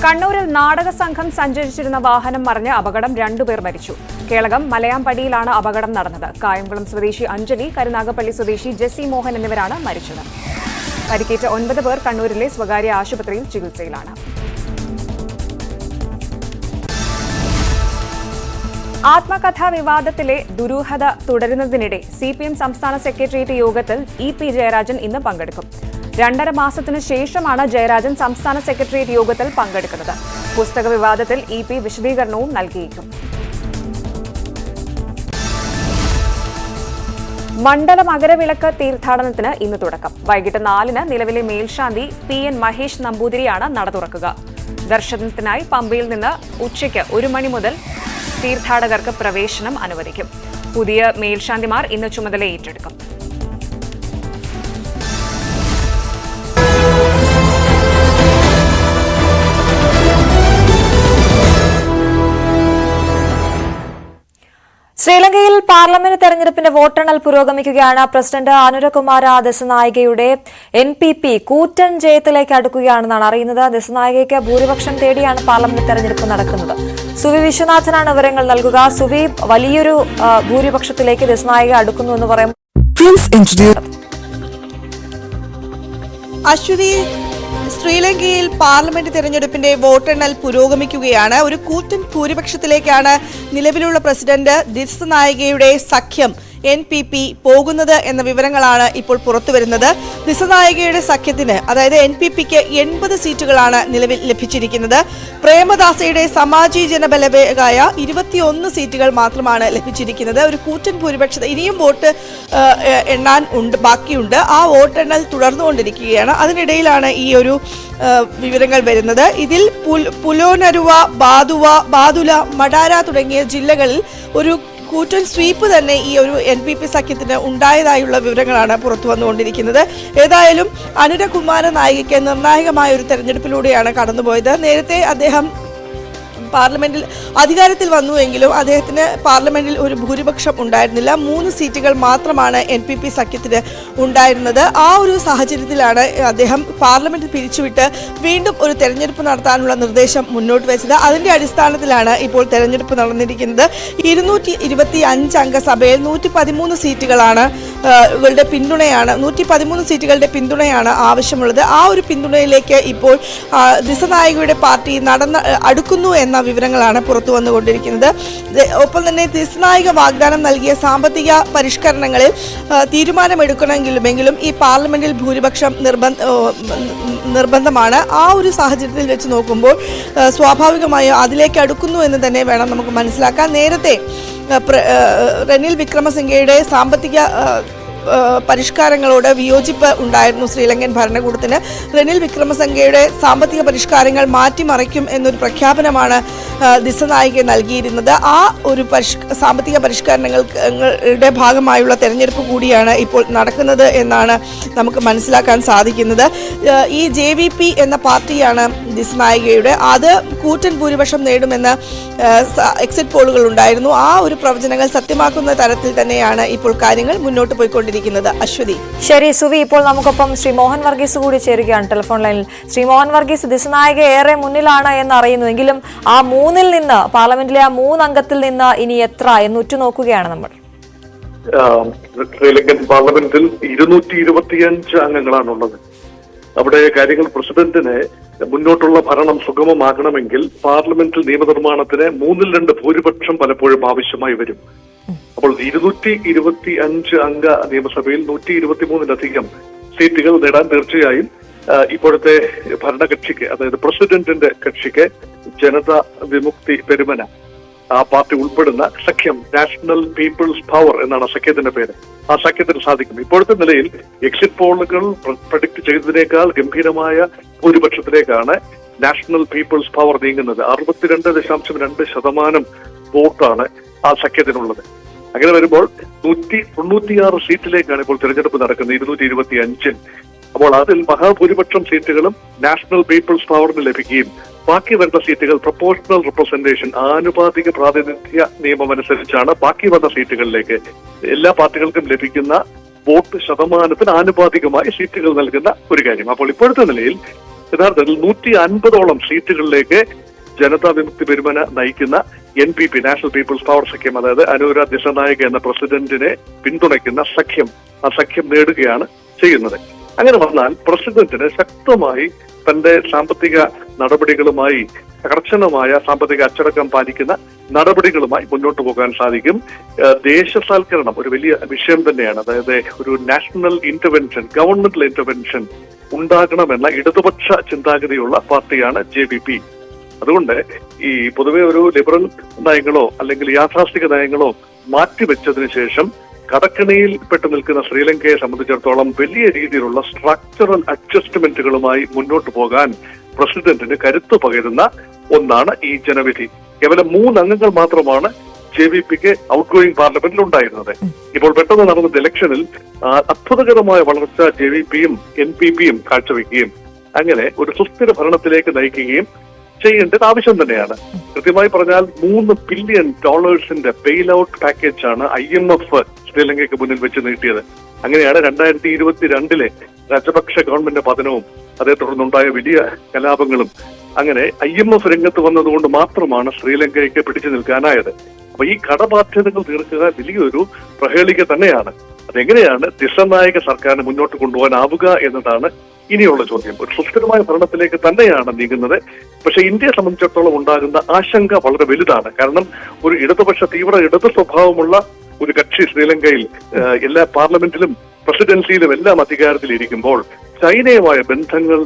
കണ്ണൂരിൽ നാടക സംഘം സഞ്ചരിച്ചിരുന്ന വാഹനം മറിഞ്ഞ് അപകടം, 2 പേർ മരിച്ചു. കേളകം മലയാമ്പടിയിലാണ് അപകടം നടന്നത്. കായംകുളം സ്വദേശി അഞ്ജലി, കരുനാഗപ്പള്ളി സ്വദേശി ജെസ്സി മോഹൻ എന്നിവരാണ് മരിച്ചത്. പരിക്കേറ്റ 9 പേർ കണ്ണൂരിലെ സ്വകാര്യ ആശുപത്രിയിൽ ചികിത്സയിലാണ്. ആത്മകഥാ വിവാദത്തിലെ ദുരൂഹത തുടരുന്നതിനിടെ CPM സംസ്ഥാന സെക്രട്ടേറിയറ്റ് യോഗത്തിൽ EP ജയരാജൻ ഇന്ന് പങ്കെടുക്കും. 2.5 മാസത്തിനു ശേഷമാണ് ജയരാജൻ സംസ്ഥാന സെക്രട്ടേറിയറ്റ് യോഗത്തിൽ പങ്കെടുക്കുന്നത്. പുസ്തക വിവാദത്തിൽ EP വിശദീകരണവും നൽകിയേക്കും. മണ്ഡല മകരവിളക്ക് തീർത്ഥാടനത്തിന് ഇന്ന് തുടക്കം. വൈകിട്ട് 4-ന് നിലവിലെ മേൽശാന്തി PN മഹേഷ് നമ്പൂതിരിയാണ് നട തുറക്കുക. ദർശനത്തിനായി പമ്പയിൽ നിന്ന് ഉച്ചയ്ക്ക് 1 മണി മുതൽ തീർത്ഥാടകർക്ക് പ്രവേശനം അനുവദിക്കും. പുതിയ മേൽശാന്തിമാർ ഇന്ന് ചുമതല ഏറ്റെടുക്കും. ശ്രീലങ്കയിൽ പാർലമെന്റ് തെരഞ്ഞെടുപ്പിന്റെ വോട്ടെണ്ണൽ പുരോഗമിക്കുകയാണ്. പ്രസിഡന്റ് അനുരകുമാര ദിസനായികയുടെ NPP കൂറ്റൻ ജയത്തിലേക്ക് അടുക്കുകയാണെന്നാണ് അറിയുന്നത്. ദിസനായികയ്ക്ക് ഭൂരിപക്ഷം തേടിയാണ് പാർലമെന്റ് തെരഞ്ഞെടുപ്പ് നടക്കുന്നത്. സുവി വിശ്വനാഥനാണ് വിവരങ്ങൾ നൽകുക. സുവി, വലിയൊരു ഭൂരിപക്ഷത്തിലേക്ക് ദിസനായിക അടുക്കുന്നുവെന്ന് പറയുമ്പോൾ അശ്വതി, ശ്രീലങ്കയിൽ പാർലമെന്റ് തെരഞ്ഞെടുപ്പിന്റെ വോട്ടെണ്ണൽ പുരോഗമിക്കുകയാണ്. ഒരു കൂറ്റൻ ഭൂരിപക്ഷത്തിലേക്കാണ് നിലവിലുള്ള പ്രസിഡന്റ് ദിസനായികയുടെ സഖ്യം NPP പോകുന്നത് എന്ന വിവരങ്ങളാണ് ഇപ്പോൾ പുറത്തുവരുന്നത്. ദിസനായികയുടെ സഖ്യത്തിന്, അതായത് NPPക്ക് 80 സീറ്റുകളാണ് നിലവിൽ ലഭിച്ചിരിക്കുന്നത്. പ്രേമദാസയുടെ സമാജി ജനബലവേഗായ 21 സീറ്റുകൾ മാത്രമാണ് ലഭിച്ചിരിക്കുന്നത്. ഒരു കൂറ്റൻ ഭൂരിപക്ഷത്തിൽ ഇനിയും വോട്ട് എണ്ണാൻ ബാക്കിയുണ്ട്. ആ വോട്ടെണ്ണൽ തുടർന്നുകൊണ്ടിരിക്കുകയാണ്. അതിനിടയിലാണ് ഈ ഒരു വിവരങ്ങൾ വരുന്നത്. ഇതിൽ പുലോനരുവ, ബാദുല, മഡാര തുടങ്ങിയ ജില്ലകളിൽ ഒരു കൂറ്റൻ സ്വീപ്പ് തന്നെ ഈ ഒരു NPP സഖ്യത്തിന് ഉണ്ടായതായുള്ള വിവരങ്ങളാണ് പുറത്തു വന്നുകൊണ്ടിരിക്കുന്നത്. ഏതായാലും അനുരകുമാര നായികയ്ക്ക് നിർണായകമായ ഒരു തെരഞ്ഞെടുപ്പിലൂടെയാണ് കടന്നുപോയത്. നേരത്തെ അദ്ദേഹം പാർലമെന്റിൽ അധികാരത്തിൽ വന്നുവെങ്കിലും അദ്ദേഹത്തിന് പാർലമെന്റിൽ ഒരു ഭൂരിപക്ഷം ഉണ്ടായിരുന്നില്ല. 3 സീറ്റുകൾ മാത്രമാണ് NPP സഖ്യത്തിന് ഉണ്ടായിരുന്നത്. ആ ഒരു സാഹചര്യത്തിലാണ് അദ്ദേഹം പാർലമെന്റ് പിരിച്ചുവിട്ട് വീണ്ടും ഒരു തെരഞ്ഞെടുപ്പ് നടത്താനുള്ള നിർദ്ദേശം മുന്നോട്ട് വെച്ചത്. അതിന്റെ അടിസ്ഥാനത്തിലാണ് ഇപ്പോൾ തെരഞ്ഞെടുപ്പ് നടന്നിരിക്കുന്നത്. 225 അംഗ സഭയിൽ 113 സീറ്റുകളാണ് പിന്തുണയാണ് 113 സീറ്റുകളുടെ പിന്തുണയാണ് ആവശ്യമുള്ളത്. ആ ഒരു പിന്തുണയിലേക്ക് ഇപ്പോൾ ദിസനായികയുടെ പാർട്ടി അടുക്കുന്നു എന്ന വിവരങ്ങളാണ് പുറത്തു വന്നുകൊണ്ടിരിക്കുന്നത്. ഒപ്പം തന്നെ ദിസനായിക വാഗ്ദാനം നൽകിയ സാമ്പത്തിക പരിഷ്കരണങ്ങളിൽ തീരുമാനമെടുക്കണമെങ്കിലും ഈ പാർലമെന്റിൽ ഭൂരിപക്ഷം നിർബന്ധമാണ്. ആ ഒരു സാഹചര്യത്തിൽ വെച്ച് നോക്കുമ്പോൾ സ്വാഭാവികമായും അതിലേക്ക് അടുക്കുന്നു എന്ന് തന്നെ വേണം നമുക്ക് മനസ്സിലാക്കാൻ. നേരത്തെ റെനിൽ വിക്രമസിംഗയുടെ സാമ്പത്തിക പരിഷ്കാരങ്ങളോട് വിയോജിപ്പ് ഉണ്ടായിരുന്നു ശ്രീലങ്കൻ ഭരണകൂടത്തിന്. റെനിൽ വിക്രമസിംഗയുടെ സാമ്പത്തിക പരിഷ്കാരങ്ങൾ മാറ്റിമറിക്കും എന്നൊരു പ്രഖ്യാപനമാണ് ദിസനായിക നൽകിയിരുന്നത്. ആ ഒരു സാമ്പത്തിക പരിഷ്കരണങ്ങളുടെ ഭാഗമായുള്ള തെരഞ്ഞെടുപ്പ് കൂടിയാണ് ഇപ്പോൾ നടക്കുന്നത് എന്നാണ് നമുക്ക് മനസ്സിലാക്കാൻ സാധിക്കുന്നത്. ഈ JVP എന്ന പാർട്ടിയാണ് ദിസനായികയുടെ. അത് കൂറ്റൻ ഭൂരിപക്ഷം നേടുമെന്ന് എക്സിറ്റ് പോളുകൾ ഉണ്ടായിരുന്നു. ആ ഒരു പ്രവചനങ്ങൾ സത്യമാക്കുന്ന തരത്തിൽ തന്നെയാണ് ഇപ്പോൾ കാര്യങ്ങൾ മുന്നോട്ട് പോയിക്കൊണ്ടിരിക്കുന്നത്. അശ്വതി. ശരി സുവി, ഇപ്പോൾ നമുക്കൊപ്പം ശ്രീ മോഹൻ വർഗീസ് കൂടി ചേരുകയാണ് ടെലിഫോൺ ലൈനിൽ. ശ്രീ മോഹൻ വർഗീസ്, ദിസനായിക ഏറെ മുന്നിലാണ് എന്ന് അറിയുന്നു. എങ്കിലും ആ 3 മൂന്നിൽ നിന്ന് പാർലമെന്റിലെ ആ 3 അംഗത്തിൽ നിന്ന് ഇനി എത്ര എന്ന് ഉറ്റുനോക്കുകയാണ് നമ്മൾ. ശ്രീലങ്കൻ പാർലമെന്റിൽ 225 അംഗങ്ങളാണുള്ളത്. അവിടെ കാര്യങ്ങൾ പ്രസിഡന്റിന് മുന്നോട്ടുള്ള ഭരണം സുഗമമാകണമെങ്കിൽ പാർലമെന്റിൽ നിയമനിർമ്മാണത്തിന് 2/3 ഭൂരിപക്ഷം പലപ്പോഴും ആവശ്യമായി വരും. അപ്പോൾ 225 അംഗ നിയമസഭയിൽ 123-ലധികം സീറ്റുകൾ നേടാൻ തീർച്ചയായും ഇപ്പോഴത്തെ ഭരണകക്ഷിക്ക്, അതായത് പ്രസിഡന്റിന്റെ കക്ഷിക്ക്, ജനതാ വിമുക്തി പെരുമന ആ പാർട്ടി ഉൾപ്പെടുന്ന സഖ്യം, നാഷണൽ പീപ്പിൾസ് പവർ എന്നാണ് സഖ്യത്തിന്റെ പേര്, ആ സഖ്യത്തിന് സാധിക്കും. ഇപ്പോഴത്തെ നിലയിൽ എക്സിറ്റ് പോളുകൾ പ്രഡിക്ട് ചെയ്തതിനേക്കാൾ ഗംഭീരമായ ഭൂരിപക്ഷത്തിലേക്കാണ് നാഷണൽ പീപ്പിൾസ് പവർ നീങ്ങുന്നത്. 62.2% വോട്ടാണ് ആ സഖ്യത്തിനുള്ളത്. അങ്ങനെ വരുമ്പോൾ 196 സീറ്റിലേക്കാണ് ഇപ്പോൾ തിരഞ്ഞെടുപ്പ് നടക്കുന്നത്, 225-ൽ. അപ്പോൾ അതിൽ മഹാഭൂരിപക്ഷം സീറ്റുകളും നാഷണൽ പീപ്പിൾസ് പവറിന് ലഭിക്കുകയും ബാക്കി വരുന്ന സീറ്റുകൾ പ്രൊപ്പോർഷണൽ റിപ്രസെന്റേഷൻ, ആനുപാതിക പ്രാതിനിധ്യ നിയമം അനുസരിച്ചാണ് ബാക്കി വന്ന സീറ്റുകളിലേക്ക് എല്ലാ പാർട്ടികൾക്കും ലഭിക്കുന്ന വോട്ട് ശതമാനത്തിന് ആനുപാതികമായി സീറ്റുകൾ നൽകുന്ന ഒരു കാര്യം. അപ്പോൾ ഇപ്പോഴത്തെ നിലയിൽ യഥാർത്ഥത്തിൽ 150ഓളം സീറ്റുകളിലേക്ക് ജനതാ വിമുക്തി പെരുമന നയിക്കുന്ന NPP, നാഷണൽ പീപ്പിൾസ് പവർ സഖ്യം, അതായത് അനുരാഗ് ദിസനായക എന്ന പ്രസിഡന്റിനെ പിന്തുണയ്ക്കുന്ന സഖ്യം, ആ സഖ്യം നേടുകയാണ് ചെയ്യുന്നത്. അങ്ങനെ വന്നാൽ പ്രസിഡന്റിന് ശക്തമായി തന്റെ സാമ്പത്തിക നടപടികളുമായി, കർശനമായ സാമ്പത്തിക അച്ചടക്കം പാലിക്കുന്ന നടപടികളുമായി മുന്നോട്ട് പോകാൻ സാധിക്കും. ദേശസാൽക്കരണം ഒരു വലിയ വിഷയം തന്നെയാണ്. അതായത് ഒരു നാഷണൽ ഇന്റർവെൻഷൻ, ഗവൺമെന്റൽ ഇന്റർവെൻഷൻ ഉണ്ടാകണമെന്ന ഇടതുപക്ഷ ചിന്താഗതിയുള്ള പാർട്ടിയാണ് JVP. അതുകൊണ്ട് ഈ പൊതുവെ ഒരു ലിബറൽ നയങ്ങളോ അല്ലെങ്കിൽ യാഥാസ്ഥിക നയങ്ങളോ മാറ്റിവെച്ചതിന് ശേഷം കടക്കണിയിൽ പെട്ടു നിൽക്കുന്ന ശ്രീലങ്കയെ സംബന്ധിച്ചിടത്തോളം വലിയ രീതിയിലുള്ള സ്ട്രക്ചറൽ അഡ്ജസ്റ്റ്മെന്റുകളുമായി മുന്നോട്ട് പോകാൻ പ്രസിഡന്റിന് കരുത്തു പകരുന്ന ഒന്നാണ് ഈ ജനവിധി. കേവലം 3 അംഗങ്ങൾ മാത്രമാണ് JVPക്ക് ഔട്ട് ഗോയിങ് പാർലമെന്റിൽ ഉണ്ടായിരുന്നത്. ഇപ്പോൾ പെട്ടെന്ന് നടന്ന ഇലക്ഷനിൽ അത്ഭുതകരമായ വളർച്ച JVPയും NPPയും കാഴ്ചവെക്കുകയും അങ്ങനെ ഒരു സുസ്ഥിര ഭരണത്തിലേക്ക് നയിക്കുകയും ചെയ്യേണ്ടത് ആവശ്യം തന്നെയാണ്. കൃത്യമായി പറഞ്ഞാൽ $3 ബില്യൺ ബെയിൽ ഔട്ട് പാക്കേജാണ് IMF ശ്രീലങ്കയ്ക്ക് മുന്നിൽ വെച്ച് നീട്ടിയത്. അങ്ങനെയാണ് 2022-ലെ രാജപക്ഷ ഗവൺമെന്റ് പതനവും അതേ തുടർന്നുണ്ടായ വലിയ കലാപങ്ങളും, അങ്ങനെ IMF രംഗത്ത് വന്നതുകൊണ്ട് മാത്രമാണ് ശ്രീലങ്കയ്ക്ക് പിടിച്ചു നിൽക്കാനായത്. അപ്പൊ ഈ കടബാധ്യതകൾ തീർക്കുക വലിയൊരു പ്രഹേളിക തന്നെയാണ്. അതെങ്ങനെയാണ് ദിസനായക സർക്കാരിന് മുന്നോട്ട് കൊണ്ടുപോകാനാവുക എന്നതാണ് ഇനിയുള്ള ചോദ്യം. ഒരു സുസ്ഥിരമായ ഭരണത്തിലേക്ക് തന്നെയാണ് നീങ്ങുന്നത്. പക്ഷെ ഇന്ത്യയെ സംബന്ധിച്ചിടത്തോളം ഉണ്ടാകുന്ന ആശങ്ക വളരെ വലുതാണ്. കാരണം ഒരു തീവ്ര ഇടതു സ്വഭാവമുള്ള ഒരു കക്ഷി ശ്രീലങ്കയിൽ എല്ലാ പാർലമെന്റിലും പ്രസിഡൻസിയിലും എല്ലാം അധികാരത്തിലിരിക്കുമ്പോൾ ചൈനയുമായ ബന്ധങ്ങൾ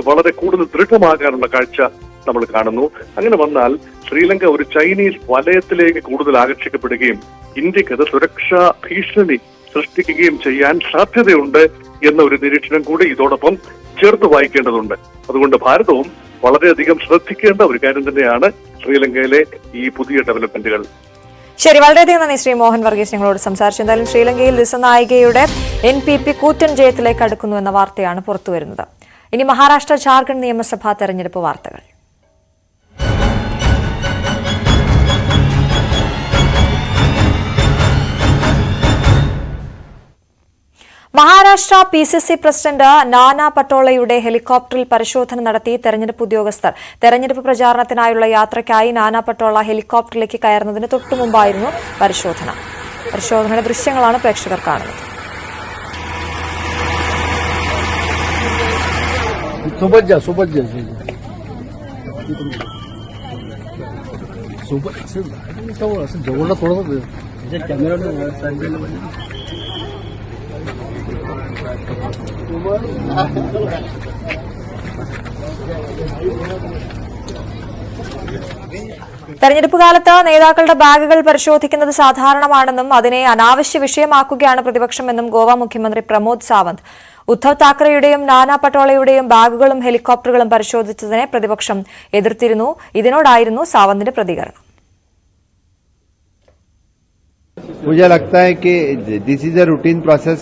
വളരെ കൂടുതൽ ദൃഢമാകാനുള്ള കാഴ്ച നമ്മൾ കാണുന്നു. അങ്ങനെ വന്നാൽ ശ്രീലങ്ക ഒരു ചൈനീസ് വലയത്തിലേക്ക് കൂടുതൽ ആകർഷിക്കപ്പെടുകയും ഇന്ത്യക്കത് സുരക്ഷാ ഭീഷണി സൃഷ്ടിക്കുകയും ചെയ്യാൻ സാധ്യതയുണ്ട് എന്ന ഒരു നിരീക്ഷണം കൂടി ഇതോടൊപ്പം ചേർത്ത് വായിക്കേണ്ടതുണ്ട്. അതുകൊണ്ട് ഭാരതവും വളരെയധികം ശ്രദ്ധിക്കേണ്ട ഒരു കാര്യം തന്നെയാണ് ശ്രീലങ്കയിലെ ഈ പുതിയ ഡെവലപ്മെന്റുകൾ. ശരി, വളരെയധികം നന്ദി ശ്രീ മോഹൻ വർഗീസ് ഞങ്ങളോട് സംസാരിച്ചു. എന്തായാലും ശ്രീലങ്കയിൽ ദിസനായികയുടെ NPP കൂറ്റൻ ജയത്തിലേക്ക് അടുക്കുന്നു എന്ന വാർത്തയാണ് പുറത്തുവരുന്നത്. ഇനി മഹാരാഷ്ട്ര, ജാർഖണ്ഡ് നിയമസഭാ തെരഞ്ഞെടുപ്പ് വാർത്തകൾ. മഹാരാഷ്ട്ര PCC പ്രസിഡന്റ് നാനാ പട്ടോളയുടെ ഹെലികോപ്റ്ററിൽ പരിശോധന നടത്തി തെരഞ്ഞെടുപ്പ് ഉദ്യോഗസ്ഥർ. തെരഞ്ഞെടുപ്പ് പ്രചാരണത്തിനായുള്ള യാത്രയ്ക്കായി നാനാ പട്ടോള ഹെലികോപ്റ്ററിലേക്ക് കയറുന്നതിന് തൊട്ടുമുമ്പായിരുന്നു പരിശോധനയുടെ ദൃശ്യങ്ങളാണ് പ്രേക്ഷകർ കാണുന്നത്. തെരഞ്ഞെടുപ്പ് കാലത്ത് നേതാക്കളുടെ ബാഗുകൾ പരിശോധിക്കുന്നത് സാധാരണമാണെന്നും അതിനെ അനാവശ്യ വിഷയമാക്കുകയാണ് പ്രതിപക്ഷമെന്നും ഗോവ മുഖ്യമന്ത്രി പ്രമോദ് സാവന്ത്. ഉദ്ധവ് താക്കറെയുടെയും നാനാ പട്ടോളയുടെയും ബാഗുകളും ഹെലികോപ്റ്ററുകളും പരിശോധിച്ചതിനെ പ്രതിപക്ഷം എതിർത്തിരുന്നു. ഇതിനോടായിരുന്നു സാവന്തിന്റെ പ്രതികരണം. मुझे लगता है कि this is a routine process.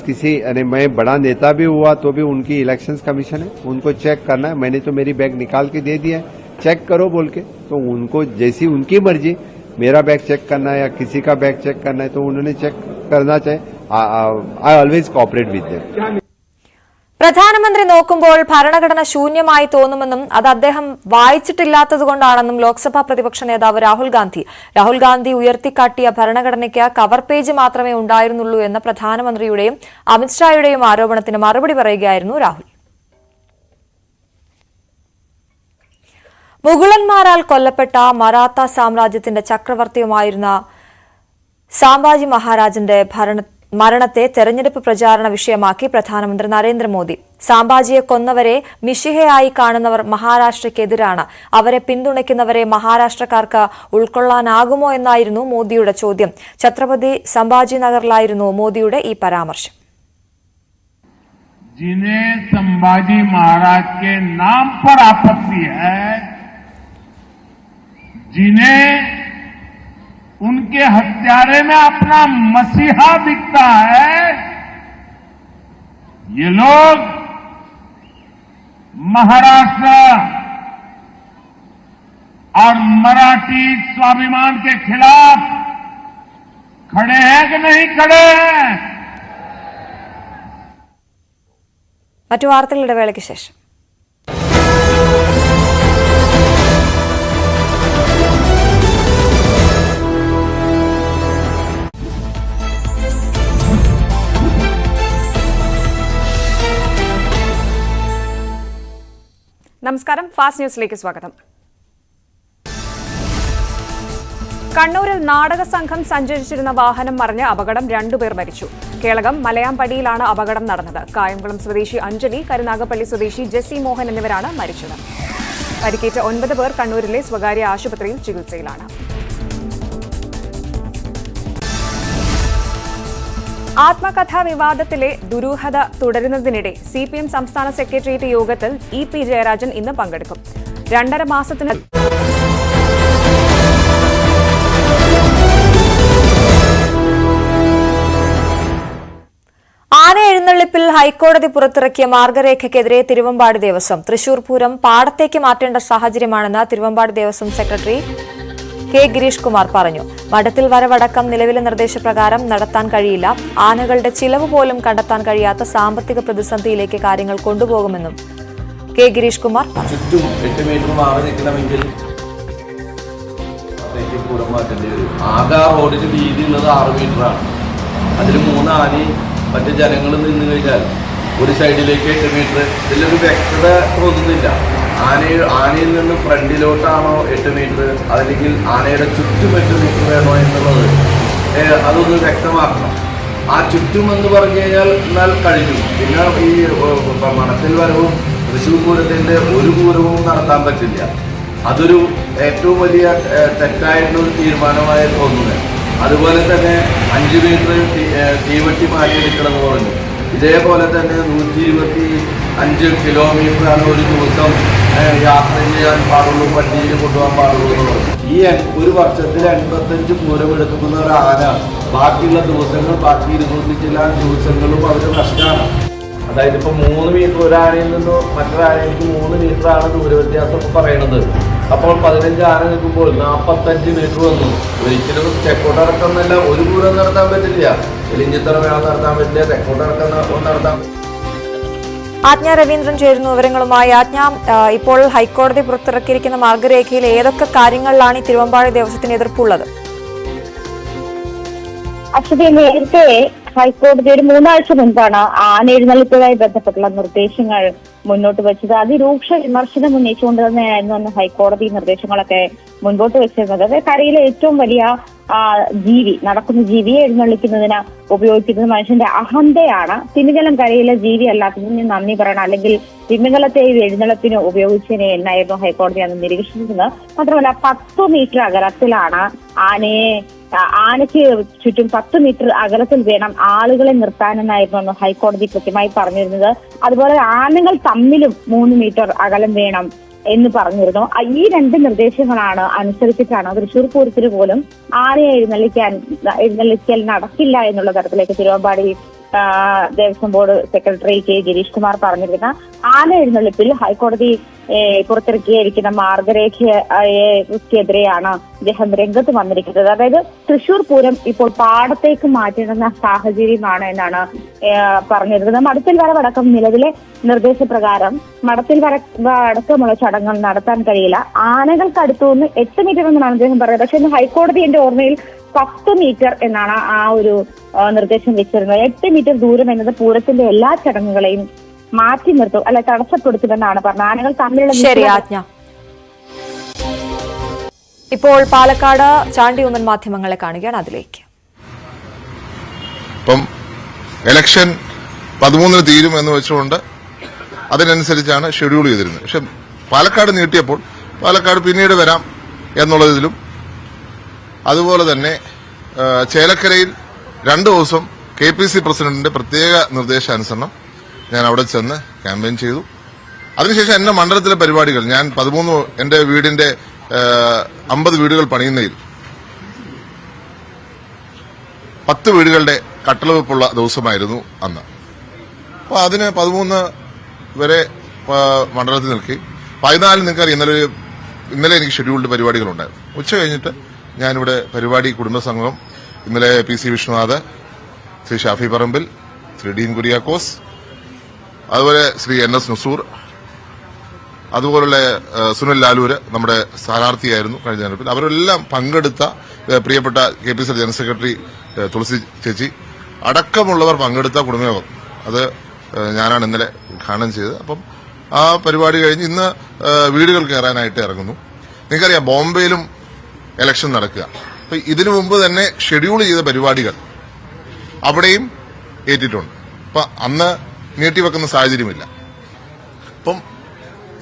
मैं बड़ा नेता भी हुआ तो भी उनकी इलेक्शंस कमीशन है, उनको चेक करना है. मैंने तो मेरी बैग निकाल के दे दिया है, चेक करो बोल के. तो उनको जैसी उनकी मर्जी, मेरा बैग चेक करना है या किसी का बैग चेक करना है तो उन्होंने चेक करना चाहिए. I always cooperate with them. പ്രധാനമന്ത്രി നോക്കുമ്പോൾ ഭരണഘടന ശൂന്യമായി തോന്നുമെന്നും അത് അദ്ദേഹം വായിച്ചിട്ടില്ലാത്തതുകൊണ്ടാണെന്നും ലോക്സഭാ പ്രതിപക്ഷ നേതാവ് രാഹുൽ ഗാന്ധി ഉയർത്തിക്കാട്ടിയ ഭരണഘടനയ്ക്ക് കവർ പേജ് മാത്രമേ ഉണ്ടായിരുന്നുള്ളൂ എന്ന പ്രധാനമന്ത്രിയുടെയും അമിത്ഷായുടെയും ആരോപണത്തിന് മറുപടി പറയുകയായിരുന്നു രാഹുൽ. മുഗളന്മാരാൽ കൊല്ലപ്പെട്ട മറാത്ത സാമ്രാജ്യത്തിന്റെ ചക്രവർത്തിയുമായിരുന്ന സാംഭാജി മഹാരാജന്റെ മരണത്തെ തെരഞ്ഞെടുപ്പ് പ്രചാരണ വിഷയമാക്കി പ്രധാനമന്ത്രി നരേന്ദ്രമോദി. സാംഭാജിയെ കൊന്നവരെ മിശിഹയായി കാണുന്നവർ മഹാരാഷ്ട്രയ്ക്കെതിരാണ്. അവരെ പിന്തുണയ്ക്കുന്നവരെ മഹാരാഷ്ട്രക്കാർക്ക് ഉൾക്കൊള്ളാനാകുമോ എന്നായിരുന്നു മോദിയുടെ ചോദ്യം. ഛത്രപതി സംഭാജി നഗറിലായിരുന്നു മോദിയുടെ ഈ പരാമർശം. जिन्हें संभाजी महाराज के नाम पर आपत्ति है, जिन्हें उनके हत्यारे में अपना मसीहा दिखता है, ये लोग महाराष्ट्र और मराठी स्वाभिमान के खिलाफ खड़े हैं कि नहीं खड़े हैं? മറ്റു വാർത്തകളുടെ വേളയ്ക്ക് ശേഷം നമസ്കാരം, ഫാസ്റ്റ് ന്യൂസിലേക്ക് സ്വാഗതം. കണ്ണൂരിൽ നാടക സംഘം സഞ്ചരിച്ചിരുന്ന വാഹനം മറിഞ്ഞ് അപകടം, 2 പേർ മരിച്ചു. കേളകം മലയാമ്പടിയിലാണ് അപകടം നടന്നത്. കായംകുളം സ്വദേശി അഞ്ജലി, കരുനാഗപ്പള്ളി സ്വദേശി ജെസി മോഹൻ എന്നിവരാണ് മരിച്ചത്. പരിക്കേറ്റ 9 പേർ കണ്ണൂരിലെ സ്വകാര്യ ആശുപത്രിയിൽ ചികിത്സയിലാണ്. ആത്മകഥാ വിവാദത്തിലെ ദുരൂഹത തുടരുന്നതിനിടെ CPM സംസ്ഥാന സെക്രട്ടേറിയറ്റ് യോഗത്തിൽ EP ജയരാജൻ ഇന്ന് പങ്കെടുക്കും. 2.5 മാസത്തിന് ആന എഴുന്നള്ളിപ്പിൽ ഹൈക്കോടതി പുറത്തിറക്കിയ മാർഗരേഖയ്ക്കെതിരെ തിരുവമ്പാടി ദേവസ്വം. തൃശൂർ പൂരം പാടത്തേക്ക് മാറ്റേണ്ട സാഹചര്യമാണെന്ന് തിരുവമ്പാടി ദേവസ്വം സെക്രട്ടറി കെ ഗിരീഷ് കുമാർ പറഞ്ഞു. മഠത്തിൽ വരവടക്കം നിലവിലെ നിർദ്ദേശപ്രകാരം നടത്താൻ കഴിയില്ല. ആനകളുടെ ചിലവ് പോലും കണ്ടെത്താൻ കഴിയാത്ത സാമ്പത്തിക പ്രതിസന്ധിയിലേക്ക് കാര്യങ്ങൾ കൊണ്ടുപോകുമെന്നും കെ ഗിരീഷ് കുമാർ പറഞ്ഞു. ചുറ്റും 8 മീറ്റർ മാറി നിൽക്കണമെങ്കിൽ ആകെ റോഡിന് വീതി ഉള്ളത് 6 മീറ്ററാണ്. അതിൽ 3 ആനയും മറ്റ് ജനങ്ങൾ നിന്ന് കഴിഞ്ഞാൽ ഒരു സൈഡിലേക്ക് 8 മീറ്റർ. ഇതിലൊരു വ്യക്തത തോന്നുന്നില്ല. ആനയിൽ നിന്ന് ഫ്രണ്ടിലോട്ടാണോ 8 മീറ്റർ, അല്ലെങ്കിൽ ആനയുടെ ചുറ്റും 8 മീറ്റർ വേണോ എന്നുള്ളത് അതൊന്ന് വ്യക്തമാക്കണം. ആ ചുറ്റും എന്ന് പറഞ്ഞു കഴിഞ്ഞാൽ എന്നാൽ കഴിഞ്ഞു. പിന്നെ ഈ മണത്തിൽ വരവും തൃശ്ശൂർ പൂരത്തിൻ്റെ ഒരു പൂരവും നടത്താൻ പറ്റില്ല. അതൊരു ഏറ്റവും വലിയ തെറ്റായിട്ടുള്ളൊരു തീരുമാനമായി തോന്നുന്നത്. അതുപോലെ തന്നെ 5 മീറ്റർ തീവട്ടി മാറ്റിയെടുക്കണമെന്ന് പറഞ്ഞു. ഇതേപോലെ തന്നെ 125 കിലോമീറ്ററാണ് ഒരു ദിവസം യാത്ര ചെയ്യാൻ പാടുള്ളൂ, വണ്ടിയിൽ കൊണ്ടുപോകാൻ പാടുള്ളൂ എന്ന് പറഞ്ഞു. ഈ ഒരു വർഷത്തിൽ 85 പൂരം എടുക്കുന്ന ഒരു ആന ബാക്കിയുള്ള ദിവസങ്ങൾ, ബാക്കി 200 ചില ദിവസങ്ങളും അവർക്ക് നഷ്ടമാണ്. അതായത് ഇപ്പോൾ 3 മീറ്റർ ഒരു ആനയിൽ നിന്ന് മറ്റൊരു ആനയ്ക്ക് 3 മീറ്ററാണ് ദൂരവ്യത്യാസം പറയണത്. അപ്പോൾ 15 ആന നിൽക്കുമ്പോൾ 45 മീറ്റർ വന്നു. ഒരിക്കലും തെക്കോട്ടിറക്കുന്നല്ല ഒരു പൂരം നടത്താൻ പറ്റില്ല. എലിഞ്ഞിത്തറ വേണം നടത്താൻ പറ്റില്ല, തെക്കോട്ടിറക്കം നടത്താൻ പറ്റില്ല. ആജ്ഞ രവീന്ദ്രൻ ചേരുന്നു വിവരങ്ങളുമായി. ആജ്ഞ, ഇപ്പോൾ ഹൈക്കോടതി പുറത്തിറക്കിയിരിക്കുന്ന മാർഗരേഖയിൽ ഏതൊക്കെ കാര്യങ്ങളിലാണ് ഈ തിരുവമ്പാടി ദേവസ്വത്തിന് എതിർപ്പുള്ളത്? അശ്വതി, നേരത്തെ ഹൈക്കോടതി ഒരു 3 ആഴ്ച മുൻപാണ് ആന എഴുന്നള്ളിപ്പുമായി ബന്ധപ്പെട്ടുള്ള നിർദ്ദേശങ്ങൾ മുന്നോട്ട് വെച്ചത്. അതിരൂക്ഷ വിമർശനം ഉന്നയിച്ചുകൊണ്ട് തന്നെയായിരുന്നു അന്ന് ഹൈക്കോടതി നിർദ്ദേശങ്ങളൊക്കെ മുൻപോട്ട് വെച്ചിരുന്നത്. കരയിലെ ഏറ്റവും വലിയ ജീവി, നടക്കുന്ന ജീവിയെ എഴുന്നള്ളിക്കുന്നതിന് ഉപയോഗിക്കുന്നത് മനുഷ്യന്റെ അഹന്തയാണ്. തിമിംഗലം കരയിലെ ജീവി അല്ലാത്തതിന് നന്ദി പറയണം, അല്ലെങ്കിൽ തിമിംഗലത്തെ എഴുന്നള്ളത്തിന് ഉപയോഗിച്ചതിനെ എന്നായിരുന്നു ഹൈക്കോടതി അന്ന് നിരീക്ഷിച്ചിരുന്നത്. മാത്രമല്ല 10 മീറ്റർ അകലത്തിലാണ് ആനയ്ക്ക് ചുറ്റും 10 മീറ്റർ അകലത്തിൽ വേണം ആളുകളെ നിർത്താനെന്നായിരുന്നു അന്ന് ഹൈക്കോടതി കൃത്യമായി പറഞ്ഞിരുന്നത്. അതുപോലെ ആനകൾ തമ്മിലും 3 മീറ്റർ അകലം വേണം എന്ന് പറഞ്ഞിരുന്നു. ഈ 2 നിർദ്ദേശങ്ങളാണ് അനുസരിച്ചിട്ടാണ് തൃശൂർ പൂരത്തിന് പോലും ആനയെ എഴുന്നള്ളിക്കൽ നടക്കില്ല എന്നുള്ള തരത്തിലേക്ക് Thiruvambadi Devaswom board secretary K Girish Kumar പറഞ്ഞിരുന്ന ആന എഴുന്നള്ളിപ്പിൽ ഹൈക്കോടതി പുറത്തിറക്കിയിരിക്കുന്ന മാർഗരേഖയ്ക്കെതിരെയാണ് അദ്ദേഹം രംഗത്ത് വന്നിരിക്കുന്നത്. അതായത് തൃശൂർ പൂരം ഇപ്പോൾ പാടത്തേക്ക് മാറ്റുന്ന സാഹചര്യമാണ് എന്നാണ് പറഞ്ഞിരുന്നത്. മടത്തിൽ വരവടക്കം നിലവിലെ നിർദ്ദേശപ്രകാരം മടത്തിൽ അടക്കമുള്ള ചടങ്ങുകൾ നടത്താൻ കഴിയില്ല. ആനകൾക്കടുത്തുനിന്ന് 8 മീറ്റർ എന്നാണ് അദ്ദേഹം പറഞ്ഞത്. പക്ഷെ ഇന്ന് ഹൈക്കോടതി എന്റെ ഓർമ്മയിൽ 10 മീറ്റർ എന്നാണ് ആ ഒരു നിർദ്ദേശം വെച്ചിരുന്നത്. 8 മീറ്റർ ദൂരം എന്നത് പൂരത്തിന്റെ എല്ലാ ചടങ്ങുകളെയും മാറ്റി നിർത്തും, അല്ല തടസ്സപ്പെടുത്തുമെന്നാണ് പറഞ്ഞത്. ആനകൾ തമ്മിലുള്ള ശരി ആജ്ഞ. ഇപ്പോൾ പാലക്കാട് ചാണ്ടിയൂന്നൻ മാധ്യമങ്ങളെ കാണുകയാണ്, അതിലേക്ക്. ഇപ്പം ഇലക്ഷൻ 13 തീരും എന്ന് വെച്ചുകൊണ്ട് അതിനനുസരിച്ചാണ് ഷെഡ്യൂൾ ചെയ്തിരുന്നത്. പക്ഷെ പാലക്കാട് നീട്ടിയപ്പോൾ പാലക്കാട് പിന്നീട് വരാം എന്നുള്ളതിലും, അതുപോലെ തന്നെ ചേലക്കരയിൽ 2 ദിവസം KPC പ്രസിഡന്റിന്റെ പ്രത്യേക നിർദ്ദേശാനുസരണം ഞാൻ അവിടെ ചെന്ന് ക്യാമ്പയിൻ ചെയ്തു. അതിനുശേഷം എന്റെ മണ്ഡലത്തിലെ പരിപാടികൾ, ഞാൻ 13 എന്റെ വീടിന്റെ 50 വീടുകൾ പണിയുന്നതിൽ 10 വീടുകളുടെ കട്ടളവെപ്പുള്ള ദിവസമായിരുന്നു അന്ന്. അപ്പോൾ അതിന് 13 വരെ മണ്ഡലത്തിൽ നിൽക്കുകയും 14 നിങ്ങൾക്കറിയാം ഇന്നലെ എനിക്ക് ഷെഡ്യൂൾഡ് പരിപാടികളുണ്ടായിരുന്നു. ഉച്ച കഴിഞ്ഞിട്ട് ഞാനിവിടെ പരിപാടി കുടുംബസംഗമം, ഇന്നലെ PC വിശ്വനാഥ്, ശ്രീ ഷാഫി പറമ്പിൽ, ശ്രീ ഡീൻ കുര്യാക്കോസ്, അതുപോലെ ശ്രീ NS നസൂർ, അതുപോലുള്ള സുനിൽ ലാലൂര് നമ്മുടെ സ്ഥാനാർത്ഥിയായിരുന്നു കഴിഞ്ഞ തെരഞ്ഞെടുപ്പിൽ. അവരെല്ലാം പങ്കെടുത്ത പ്രിയപ്പെട്ട KPC ജനറൽ സെക്രട്ടറി തുളസി ചേച്ചി അടക്കമുള്ളവർ പങ്കെടുത്ത കുടുംബയോഗം, അത് ഞാനാണ് ഇന്നലെ ഉദ്ഘാടനം ചെയ്തത്. അപ്പം ആ പരിപാടി കഴിഞ്ഞ് ഇന്ന് വീടുകൾ കയറാനായിട്ട് ഇറങ്ങുന്നു. നിങ്ങൾക്കറിയാം ബോംബെയിലും ഇലക്ഷൻ നടക്കുക. അപ്പൊ ഇതിനു മുമ്പ് തന്നെ ഷെഡ്യൂൾ ചെയ്ത പരിപാടികൾ അവിടെയും ഏറ്റിട്ടുണ്ട്. അപ്പൊ അന്ന് നീട്ടിവെക്കുന്ന സാഹചര്യമില്ല. അപ്പം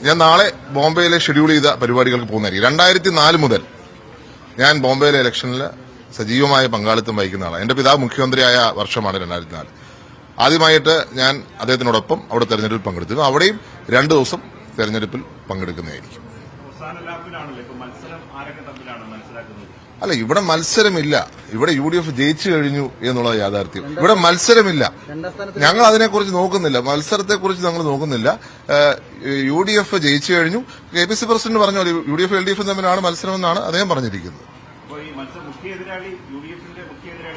ഞാൻ നാളെ ബോംബെയിലെ ഷെഡ്യൂൾ ചെയ്ത പരിപാടികൾക്ക് പോകുന്നതായിരിക്കും. 2004 മുതൽ ഞാൻ ബോംബെയിലെ ഇലക്ഷനിൽ സജീവമായ പങ്കാളിത്തം വഹിക്കുന്ന ആളാണ്. എന്റെ പിതാവ് മുഖ്യമന്ത്രിയായ വർഷമാണ് 2004. ആദ്യമായിട്ട് ഞാൻ അദ്ദേഹത്തിനോടൊപ്പം അവിടെ തെരഞ്ഞെടുപ്പിൽ പങ്കെടുത്തിരുന്നു. അവിടെയും 2 ദിവസം തെരഞ്ഞെടുപ്പിൽ പങ്കെടുക്കുന്നതായിരിക്കും. അല്ല, ഇവിടെ മത്സരമില്ല. ഇവിടെ UDF ജയിച്ചു കഴിഞ്ഞു എന്നുള്ള യാഥാർത്ഥ്യം. ഇവിടെ മത്സരമില്ല. ഞങ്ങൾ അതിനെക്കുറിച്ച് നോക്കുന്നില്ല, മത്സരത്തെക്കുറിച്ച് ഞങ്ങൾ നോക്കുന്നില്ല. UDF ജയിച്ചു കഴിഞ്ഞു. KPC പ്രസിഡന്റ് പറഞ്ഞ പോലെ UDF LDF തമ്മിലാണ് മത്സരമെന്നാണ് അദ്ദേഹം പറഞ്ഞിരിക്കുന്നത്.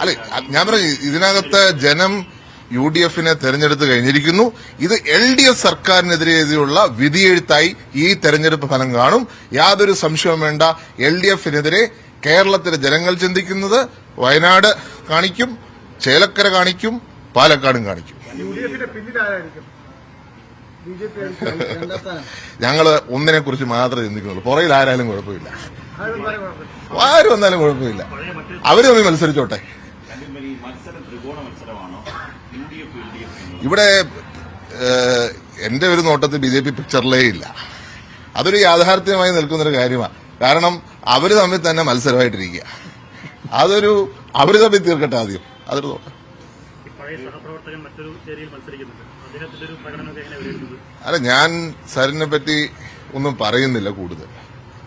അല്ലെ, ഞാൻ പറഞ്ഞു, ഇതിനകത്ത് ജനം UDFനെ തെരഞ്ഞെടുത്ത് കഴിഞ്ഞിരിക്കുന്നു. ഇത് LDF സർക്കാരിനെതിരെയുള്ള വിധിയെഴുത്തായി ഈ തെരഞ്ഞെടുപ്പ് ഫലം കാണും. യാതൊരു സംശയവും വേണ്ട. LDFനെതിരെ കേരളത്തിലെ ജനങ്ങൾ ചിന്തിക്കുന്നത് വയനാട് കാണിക്കും, ചേലക്കര കാണിക്കും, പാലക്കാടും കാണിക്കും. ഞങ്ങള് ഒന്നിനെ കുറിച്ച് മാത്രമേ ചിന്തിക്കുന്നുള്ളൂ. പുറയിൽ ആരായാലും കുഴപ്പമില്ല, ആര് വന്നാലും കുഴപ്പമില്ല. അവര് തമ്മിൽ മത്സരിച്ചോട്ടെ. ഇവിടെ എന്റെ ഒരു നോട്ടത്തിൽ BJP പിക്ചറിലേ ഇല്ല. അതൊരു യാഥാർത്ഥ്യമായി നിൽക്കുന്നൊരു കാര്യമാണ്. കാരണം അവര് തമ്മിൽ തന്നെ മത്സരമായിട്ടിരിക്കുക. അവര് തമ്മിൽ തീർക്കട്ടെ ആദ്യം. അതൊരു നോക്കാം. അല്ല, ഞാൻ സരിനെ പറ്റി ഒന്നും പറയുന്നില്ല കൂടുതൽ.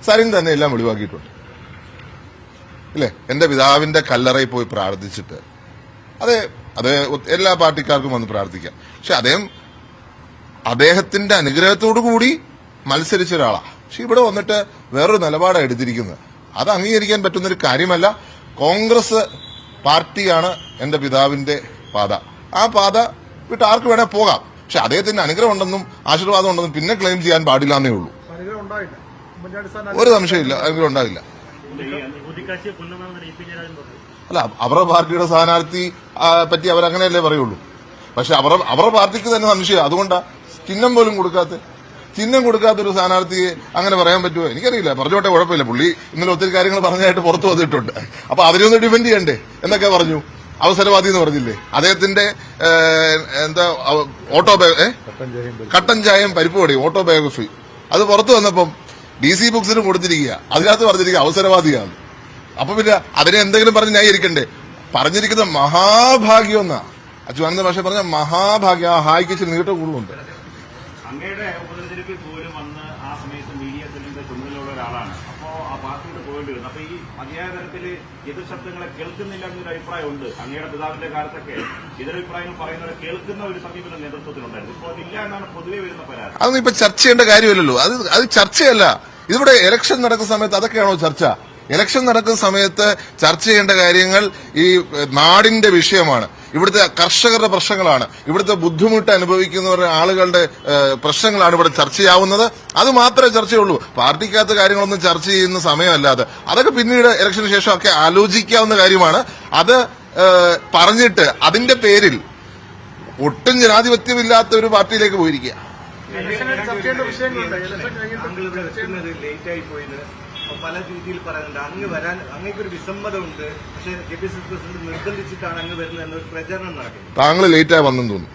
സരിൻ തന്നെ എല്ലാം ഒഴിവാക്കിയിട്ടുണ്ട്. ഇല്ലേ, എന്റെ പിതാവിന്റെ കല്ലറയിൽ പോയി പ്രാർത്ഥിച്ചിട്ട് അത് എല്ലാ പാർട്ടിക്കാർക്കും വന്ന് പ്രാർത്ഥിക്കാം. പക്ഷെ അദ്ദേഹത്തിന്റെ അനുഗ്രഹത്തോടു കൂടി മത്സരിച്ച ഒരാളാണ്. പക്ഷെ ഇവിടെ വന്നിട്ട് വേറൊരു നിലപാടാണ് എടുത്തിരിക്കുന്നത്. അത് അംഗീകരിക്കാൻ പറ്റുന്നൊരു കാര്യമല്ല. കോൺഗ്രസ് പാർട്ടിയാണ് എന്റെ പിതാവിന്റെ പാത. ആ പാത വിട്ട് ആർക്ക് വേണേ പോകാം. പക്ഷെ അദ്ദേഹത്തിന്റെ അനുഗ്രഹം ഉണ്ടെന്നും ആശീർവാദം ഉണ്ടെന്നും പിന്നെ ക്ലെയിം ചെയ്യാൻ പാടില്ല എന്നേ ഉള്ളൂ. ഒരു സംശയമില്ല, അനുഗ്രഹം ഉണ്ടാവില്ല. അല്ല, അവരുടെ പാർട്ടിയുടെ സ്ഥാനാർത്ഥി പറ്റി അവരങ്ങനെയല്ലേ പറയുള്ളൂ. പക്ഷെ അവരുടെ പാർട്ടിക്ക് തന്നെ സംശയം. അതുകൊണ്ടാ ചിഹ്നം പോലും ചിഹ്നം കൊടുക്കാത്തൊരു സ്ഥാനാർത്ഥിയെ അങ്ങനെ പറയാൻ പറ്റുമോ എനിക്കറിയില്ല. പറഞ്ഞോട്ടെ, കുഴപ്പമില്ല. പുള്ളി ഇന്നലെ ഒത്തിരി കാര്യങ്ങൾ പറഞ്ഞായിട്ട് പുറത്തു വന്നിട്ടുണ്ട്. അപ്പൊ അവരൊന്ന് ഡിഫെൻഡ് ചെയ്യണ്ടേ എന്നൊക്കെ പറഞ്ഞു. അവസരവാദി എന്ന് പറഞ്ഞില്ലേ, അദ്ദേഹത്തിന്റെ എന്താ കട്ടൻ ചായയും പരിപ്പ് വടയും ഓട്ടോബയോഗ്രഫി അത് പുറത്തു വന്നപ്പം DC ബുക്സിന് കൊടുത്തിരിക്കുക. അതിനകത്ത് പറഞ്ഞിരിക്കുക അവസരവാദിയാണ്. അപ്പൊ പിന്നെ അതിനെ എന്തെങ്കിലും പറഞ്ഞ് ന്യായീകരിക്കണ്ടേ? പറഞ്ഞിരിക്കുന്ന മഹാഭാഗ്യം എന്നാ. അച്യുതാനന്ദ ഭാഷ പറഞ്ഞ മഹാഭാഗ്യം. ആ ഹായ്ക്ക് ഇച്ചിരി നീട്ട കൂടുതലുണ്ട്. അങ്ങയുടെ ഉപതെരഞ്ഞെടുപ്പിൽ പോലും വന്ന് ആ സമയത്ത് മീഡിയ സെല്ലിന്റെ ചുമതലയുള്ള ഒരാളാണ്. അപ്പോ ആ പാർട്ടിയുടെ പോയിട്ട് വരുന്നു. അപ്പൊ ഈ മതിയായ തരത്തില് എതിർ ശബ്ദങ്ങളെ കേൾക്കുന്നില്ല എന്നൊരു അഭിപ്രായമുണ്ട്. അങ്ങയുടെ പിതാവിന്റെ കാലത്തൊക്കെ എതിരഭിപ്രായങ്ങൾ പറയുന്നവരെ കേൾക്കുന്ന ഒരു സമീപനം നേതൃത്വത്തിലുണ്ടായിരുന്നു. ഇപ്പോൾ അതില്ല എന്നാണ് പൊതുവെ വരുന്ന പരാതി. അതൊന്നും ഇപ്പൊ ചർച്ച ചെയ്യേണ്ട കാര്യമില്ലല്ലോ. അത് ചർച്ചയല്ല. ഇതിവിടെ ഇലക്ഷൻ നടക്കുന്ന സമയത്ത് അതൊക്കെയാണോ ചർച്ച? ഇലക്ഷൻ നടക്കുന്ന സമയത്ത് ചർച്ച ചെയ്യേണ്ട കാര്യങ്ങൾ ഈ നാടിന്റെ വിഷയമാണ്. ഇവിടുത്തെ കർഷകരുടെ പ്രശ്നങ്ങളാണ്, ഇവിടുത്തെ ബുദ്ധിമുട്ട് അനുഭവിക്കുന്നവരുടെ ആളുകളുടെ പ്രശ്നങ്ങളാണ് ഇവിടെ ചർച്ചയാവുന്നത്. അത് മാത്രമേ ചർച്ചയുള്ളൂ. പാർട്ടിക്കകത്ത് കാര്യങ്ങളൊന്നും ചർച്ച ചെയ്യുന്ന സമയമല്ലാതെ അതൊക്കെ പിന്നീട് ഇലക്ഷന് ശേഷം ഒക്കെ ആലോചിക്കാവുന്ന കാര്യമാണ്. അത് പറഞ്ഞിട്ട് അതിന്റെ പേരിൽ ഒട്ടും ജനാധിപത്യമില്ലാത്ത ഒരു പാർട്ടിയിലേക്ക് പോയിരിക്കുക. പല രീതിയിൽ പറയുന്നുണ്ട്. അങ്ങ് വരാൻ അങ്ങേക്കൊരു വിസമ്മതമുണ്ട്, പക്ഷേ KPCC പ്രസിഡന്റ് നിർബന്ധിച്ചിട്ടാണ് അങ്ങ് വരുന്നത് എന്നൊരു പ്രചരണം നടക്കുന്നത്. താങ്കൾ ലേറ്റായി വന്നെന്ന് തോന്നുന്നു.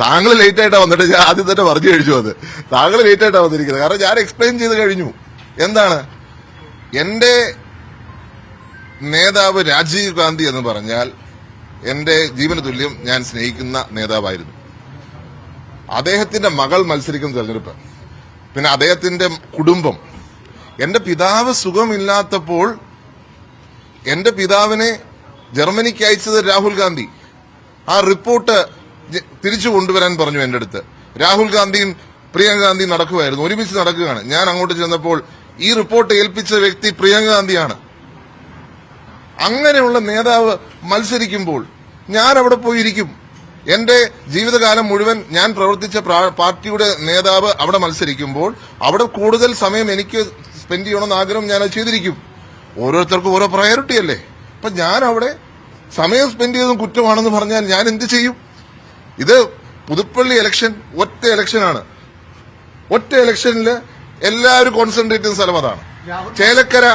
താങ്കൾ ലേറ്റായിട്ടാ വന്നിട്ട് ഞാൻ ആദ്യം തന്നെ പറഞ്ഞു കഴിച്ചു. അത് താങ്കൾ ലേറ്റായിട്ടാ വന്നിരിക്കുന്നത്. കാരണം ഞാൻ എക്സ്പ്ലെയിൻ ചെയ്ത് കഴിഞ്ഞു. എന്താണ് എന്റെ നേതാവ് രാജീവ് ഗാന്ധി എന്ന് പറഞ്ഞാൽ എന്റെ ജീവന തുല്യം ഞാൻ സ്നേഹിക്കുന്ന നേതാവായിരുന്നു. അദ്ദേഹത്തിന്റെ മകൾ മത്സരിക്കുന്ന തെരഞ്ഞെടുപ്പ്, പിന്നെ അദ്ദേഹത്തിന്റെ കുടുംബം. എന്റെ പിതാവ് സുഖമില്ലാത്തപ്പോൾ എന്റെ പിതാവിനെ ജർമ്മനിക്ക് അയച്ചത് രാഹുൽ ഗാന്ധി. ആ റിപ്പോർട്ട് തിരിച്ചു കൊണ്ടുവരാൻ പറഞ്ഞു എന്റെ അടുത്ത്. രാഹുൽ ഗാന്ധിയും പ്രിയങ്ക ഗാന്ധിയും നടക്കുകയായിരുന്നു, ഒരുമിച്ച് നടക്കുകയാണ്. ഞാൻ അങ്ങോട്ട് ചെന്നപ്പോൾ ഈ റിപ്പോർട്ട് ഏൽപ്പിച്ച വ്യക്തി പ്രിയങ്ക ഗാന്ധിയാണ്. അങ്ങനെയുള്ള നേതാവ് മത്സരിക്കുമ്പോൾ ഞാൻ അവിടെ പോയിരിക്കും. എന്റെ ജീവിതകാലം മുഴുവൻ ഞാൻ പ്രവർത്തിച്ച പാർട്ടിയുടെ നേതാവ് അവിടെ മത്സരിക്കുമ്പോൾ അവിടെ കൂടുതൽ സമയം എനിക്ക് സ്പെൻഡ് ചെയ്യണമെന്ന് ആഗ്രഹം ഞാൻ ചെയ്തിരിക്കും. ഓരോരുത്തർക്കും ഓരോ പ്രയോറിറ്റി അല്ലേ. അപ്പൊ ഞാൻ അവിടെ സമയം സ്പെൻഡ് ചെയ്തതും കുറ്റമാണെന്ന് പറഞ്ഞാൽ ഞാൻ എന്ത് ചെയ്യും? ഇത് പുതുപ്പള്ളി ഇലക്ഷൻ ഒറ്റ ഇലക്ഷനാണ്. ഒറ്റ ഇലക്ഷനിൽ എല്ലാവരും കോൺസെൻട്രേറ്റ് ചെയ്യുന്ന സ്ഥലം അതാണ്. ചേലക്കര,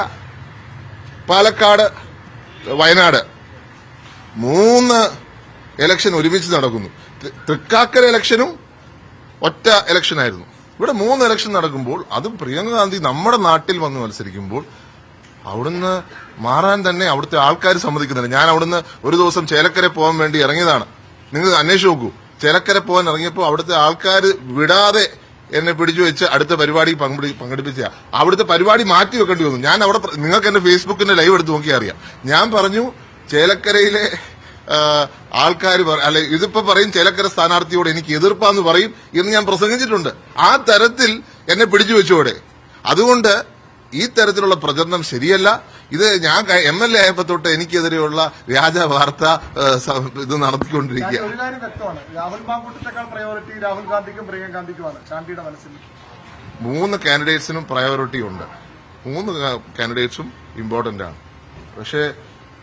പാലക്കാട്, വയനാട് 3 ഇലക്ഷൻ ഒരുമിച്ച് നടക്കുന്നു. തൃക്കാക്കര ഇലക്ഷനും ഒറ്റ ഇലക്ഷനായിരുന്നു. ഇവിടെ 3 ഇലക്ഷൻ നടക്കുമ്പോൾ അതും പ്രിയങ്ക ഗാന്ധി നമ്മുടെ നാട്ടിൽ വന്ന് മത്സരിക്കുമ്പോൾ അവിടുന്ന് മാറാൻ തന്നെ അവിടുത്തെ ആൾക്കാർ സമ്മതിക്കുന്നില്ല. ഞാൻ അവിടുന്ന് ഒരു ദിവസം ചേലക്കര പോകാൻ വേണ്ടി ഇറങ്ങിയതാണ്. നിങ്ങൾ അന്വേഷിച്ച് നോക്കൂ. ചേലക്കര പോകാൻ ഇറങ്ങിയപ്പോൾ അവിടുത്തെ ആൾക്കാർ വിടാതെ എന്നെ പിടിച്ചു വെച്ച് അടുത്ത പരിപാടി പങ്കെടുപ്പിച്ച അവിടുത്തെ പരിപാടി മാറ്റി വെക്കേണ്ടി വന്നു. ഞാൻ അവിടെ നിങ്ങൾക്ക് എന്റെ ഫേസ്ബുക്കിന്റെ ലൈവ് എടുത്ത് നോക്കിയാൽ അറിയാം. ഞാൻ പറഞ്ഞു ചേലക്കരയിലെ ആൾക്കാർ അല്ലെ ഇതിപ്പോ പറയും ചേലക്കര സ്ഥാനാർത്ഥിയോട് എനിക്ക് എതിർപ്പാന്ന് പറയും എന്ന് ഞാൻ പ്രസംഗിച്ചിട്ടുണ്ട്. ആ തരത്തിൽ എന്നെ പിടിച്ചു വെച്ചോടെ. അതുകൊണ്ട് ഈ തരത്തിലുള്ള പ്രചരണം ശരിയല്ല. ഇത് ഞാൻ MLA ആയപ്പോ തൊട്ട് എനിക്കെതിരെയുള്ള വ്യാജ വാർത്ത ഇത് നടത്തിക്കൊണ്ടിരിക്കുക. ഒരു കാര്യം വ്യക്തമാണ്, രാഹുൽ മാങ്കൂട്ടത്തെക്കാൾ പ്രയോറിറ്റി രാഹുൽ ഗാന്ധിക്കും പ്രിയങ്ക ഗാന്ധിക്കുമാണ് ചാണ്ടിയുടെ മനസ്സിൽ. 3 കാൻഡിഡേറ്റ്സിനും പ്രയോറിറ്റി ഉണ്ട്. 3 കാൻഡിഡേറ്റ്സും ഇമ്പോർട്ടന്റ് ആണ്. പക്ഷേ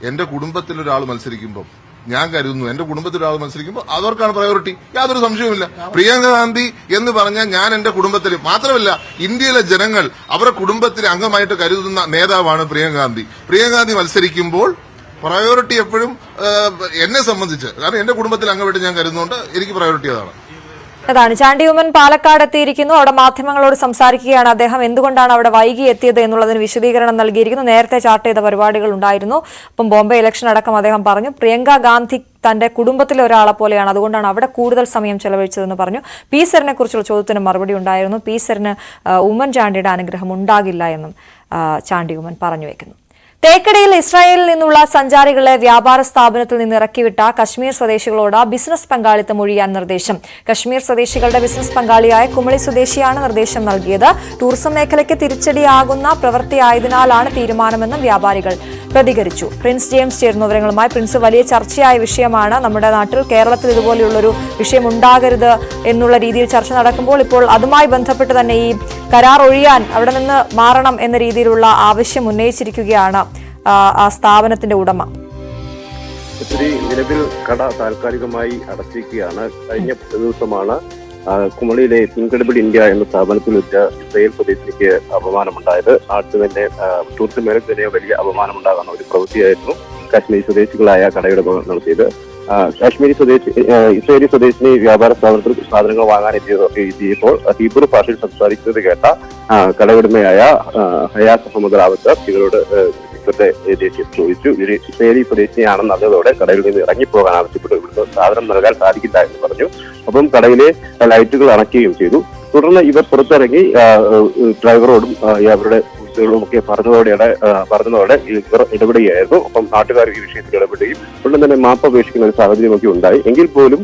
എന്റെ കുടുംബത്തിൽ ഒരാൾ മത്സരിക്കുമ്പോൾ ഞാൻ കരുതുന്നു എന്റെ കുടുംബത്തിൽ ഒരാൾ മത്സരിക്കുമ്പോൾ അവർക്കാണ് പ്രയോറിറ്റി. യാതൊരു സംശയവുമില്ല. പ്രിയങ്ക ഗാന്ധി എന്ന് പറഞ്ഞാൽ ഞാൻ എന്റെ കുടുംബത്തിൽ മാത്രമല്ല ഇന്ത്യയിലെ ജനങ്ങൾ അവരുടെ കുടുംബത്തിലെ അംഗമായിട്ട് കരുതുന്ന നേതാവാണ് പ്രിയങ്ക ഗാന്ധി. പ്രിയങ്ക ഗാന്ധി മത്സരിക്കുമ്പോൾ പ്രയോറിറ്റി എപ്പോഴും എന്നെ സംബന്ധിച്ച്, കാരണം എന്റെ കുടുംബത്തിൽ അംഗമായിട്ട് ഞാൻ കരുതുന്നുണ്ട്, എനിക്ക് പ്രയോറിറ്റി അതാണ്. അതാണ് ചാണ്ടി ഉമ്മൻ പാലക്കാട് എത്തിയിരിക്കുന്നു. അവിടെ മാധ്യമങ്ങളോട് സംസാരിക്കുകയാണ് അദ്ദേഹം. എന്തുകൊണ്ടാണ് അവിടെ വൈകി എത്തിയത് എന്നുള്ളതിന് വിശദീകരണം നൽകിയിരിക്കുന്നു. നേരത്തെ ചാർട്ട് ചെയ്ത പരിപാടികൾ ഉണ്ടായിരുന്നു. അപ്പം ബോംബെ ഇലക്ഷൻ അടക്കം അദ്ദേഹം പറഞ്ഞു പ്രിയങ്ക ഗാന്ധി തന്റെ കുടുംബത്തിലെ ഒരാളെ പോലെയാണ്, അതുകൊണ്ടാണ് അവിടെ കൂടുതൽ സമയം ചെലവഴിച്ചതെന്ന് പറഞ്ഞു. പി സരിനെ കുറിച്ചുള്ള ചോദ്യത്തിന് മറുപടി ഉണ്ടായിരുന്നു. പി സരിന് ഉമ്മൻചാണ്ടിയുടെ അനുഗ്രഹം ഉണ്ടാകില്ല എന്നും ചാണ്ടി ഉമ്മൻ പറഞ്ഞു വെക്കുന്നു. തേക്കടിയിൽ ഇസ്രായേലിൽ നിന്നുള്ള സഞ്ചാരികളെ വ്യാപാര സ്ഥാപനത്തിൽ നിന്ന് ഇറക്കിവിട്ട കശ്മീർ സ്വദേശികളോട് ബിസിനസ് പങ്കാളിത്തം ഒഴിയാൻ നിർദ്ദേശം. കശ്മീർ സ്വദേശികളുടെ ബിസിനസ് പങ്കാളിയായ കുമളി സ്വദേശിയാണ് നിർദ്ദേശം നൽകിയത്. ടൂറിസം മേഖലയ്ക്ക് തിരിച്ചടിയാകുന്ന പ്രവൃത്തിയായതിനാലാണ് തീരുമാനമെന്നും വ്യാപാരികൾ പ്രതികരിച്ചു. പ്രിൻസ് ജെയിംസ് ചേരുന്ന വിവരങ്ങളുമായി. പ്രിൻസ്, വലിയ ചർച്ചയായ വിഷയമാണ് നമ്മുടെ നാട്ടിൽ. കേരളത്തിൽ ഇതുപോലെയുള്ളൊരു വിഷയം ഉണ്ടാകരുത് എന്നുള്ള രീതിയിൽ ചർച്ച നടക്കുമ്പോൾ ഇപ്പോൾ അതുമായി ബന്ധപ്പെട്ട് തന്നെ ഈ കരാർ ഒഴിയാൻ, അവിടെ നിന്ന് മാറണം എന്ന രീതിയിലുള്ള ആവശ്യം ഉന്നയിച്ചിരിക്കുകയാണ് ആ സ്ഥാപനത്തിന്റെ ഉടമ. നിലവിൽ കട താൽക്കാലികമായി അടച്ചിരിക്കുകയാണ്. കഴിഞ്ഞ ദിവസമാണ് കുമളിയിലെ ഇൻക്രെഡിബിൾ ഇന്ത്യ എന്ന സ്ഥാപനത്തിൽ വെച്ച് ഇസ്രായേൽ സ്വദേശിക്ക് അപമാനമുണ്ടായത്. നാട്ടിൽ തന്നെ ടൂറിസം മേഖലയ്ക്ക് വലിയ അപമാനമുണ്ടാകുന്ന ഒരു പ്രവൃത്തിയായിരുന്നു കാശ്മീരി സ്വദേശികളായ കടയുടമ നടത്തിയത്. ഇസ്രായേലി സ്വദേശിനി വ്യാപാര സ്ഥാപനത്തിൽ സാധനങ്ങൾ വാങ്ങാൻ എത്തിയപ്പോൾ ഹീബ്രു ഭാഷയിൽ സംസാരിക്കുന്നത് കേട്ട കടയുടമയായ ഹയാസ് അഹമ്മദ് റാവത്ത് ഇവരോട് ചോദിച്ചു. ഇവര് ഇസ്രായേലി സ്വദേശിനിയാണെന്ന് അറിഞ്ഞതോടെ കടയിൽ നിന്ന് ഇറങ്ങിപ്പോകാൻ ആവശ്യപ്പെട്ടു. ഇവിടുന്ന് സാധനം നൽകാൻ സാധിക്കില്ല എന്ന് പറഞ്ഞു. അപ്പം കടയിലെ ലൈറ്റുകൾ അണയ്ക്കുകയും ചെയ്തു. തുടർന്ന് ഇവർ പുറത്തിറങ്ങി ഡ്രൈവറോടും അവരുടെ കേസുകളും ഒക്കെ പറഞ്ഞതോടെ ഇവർ ഇടപെടുകയായിരുന്നു. ഒപ്പം നാട്ടുകാർ ഈ വിഷയത്തിൽ ഇടപെടുകയും ഉടൻ തന്നെ മാപ്പ് അപേക്ഷിക്കുന്ന ഒരു സാഹചര്യമൊക്കെ ഉണ്ടായി. എങ്കിൽ പോലും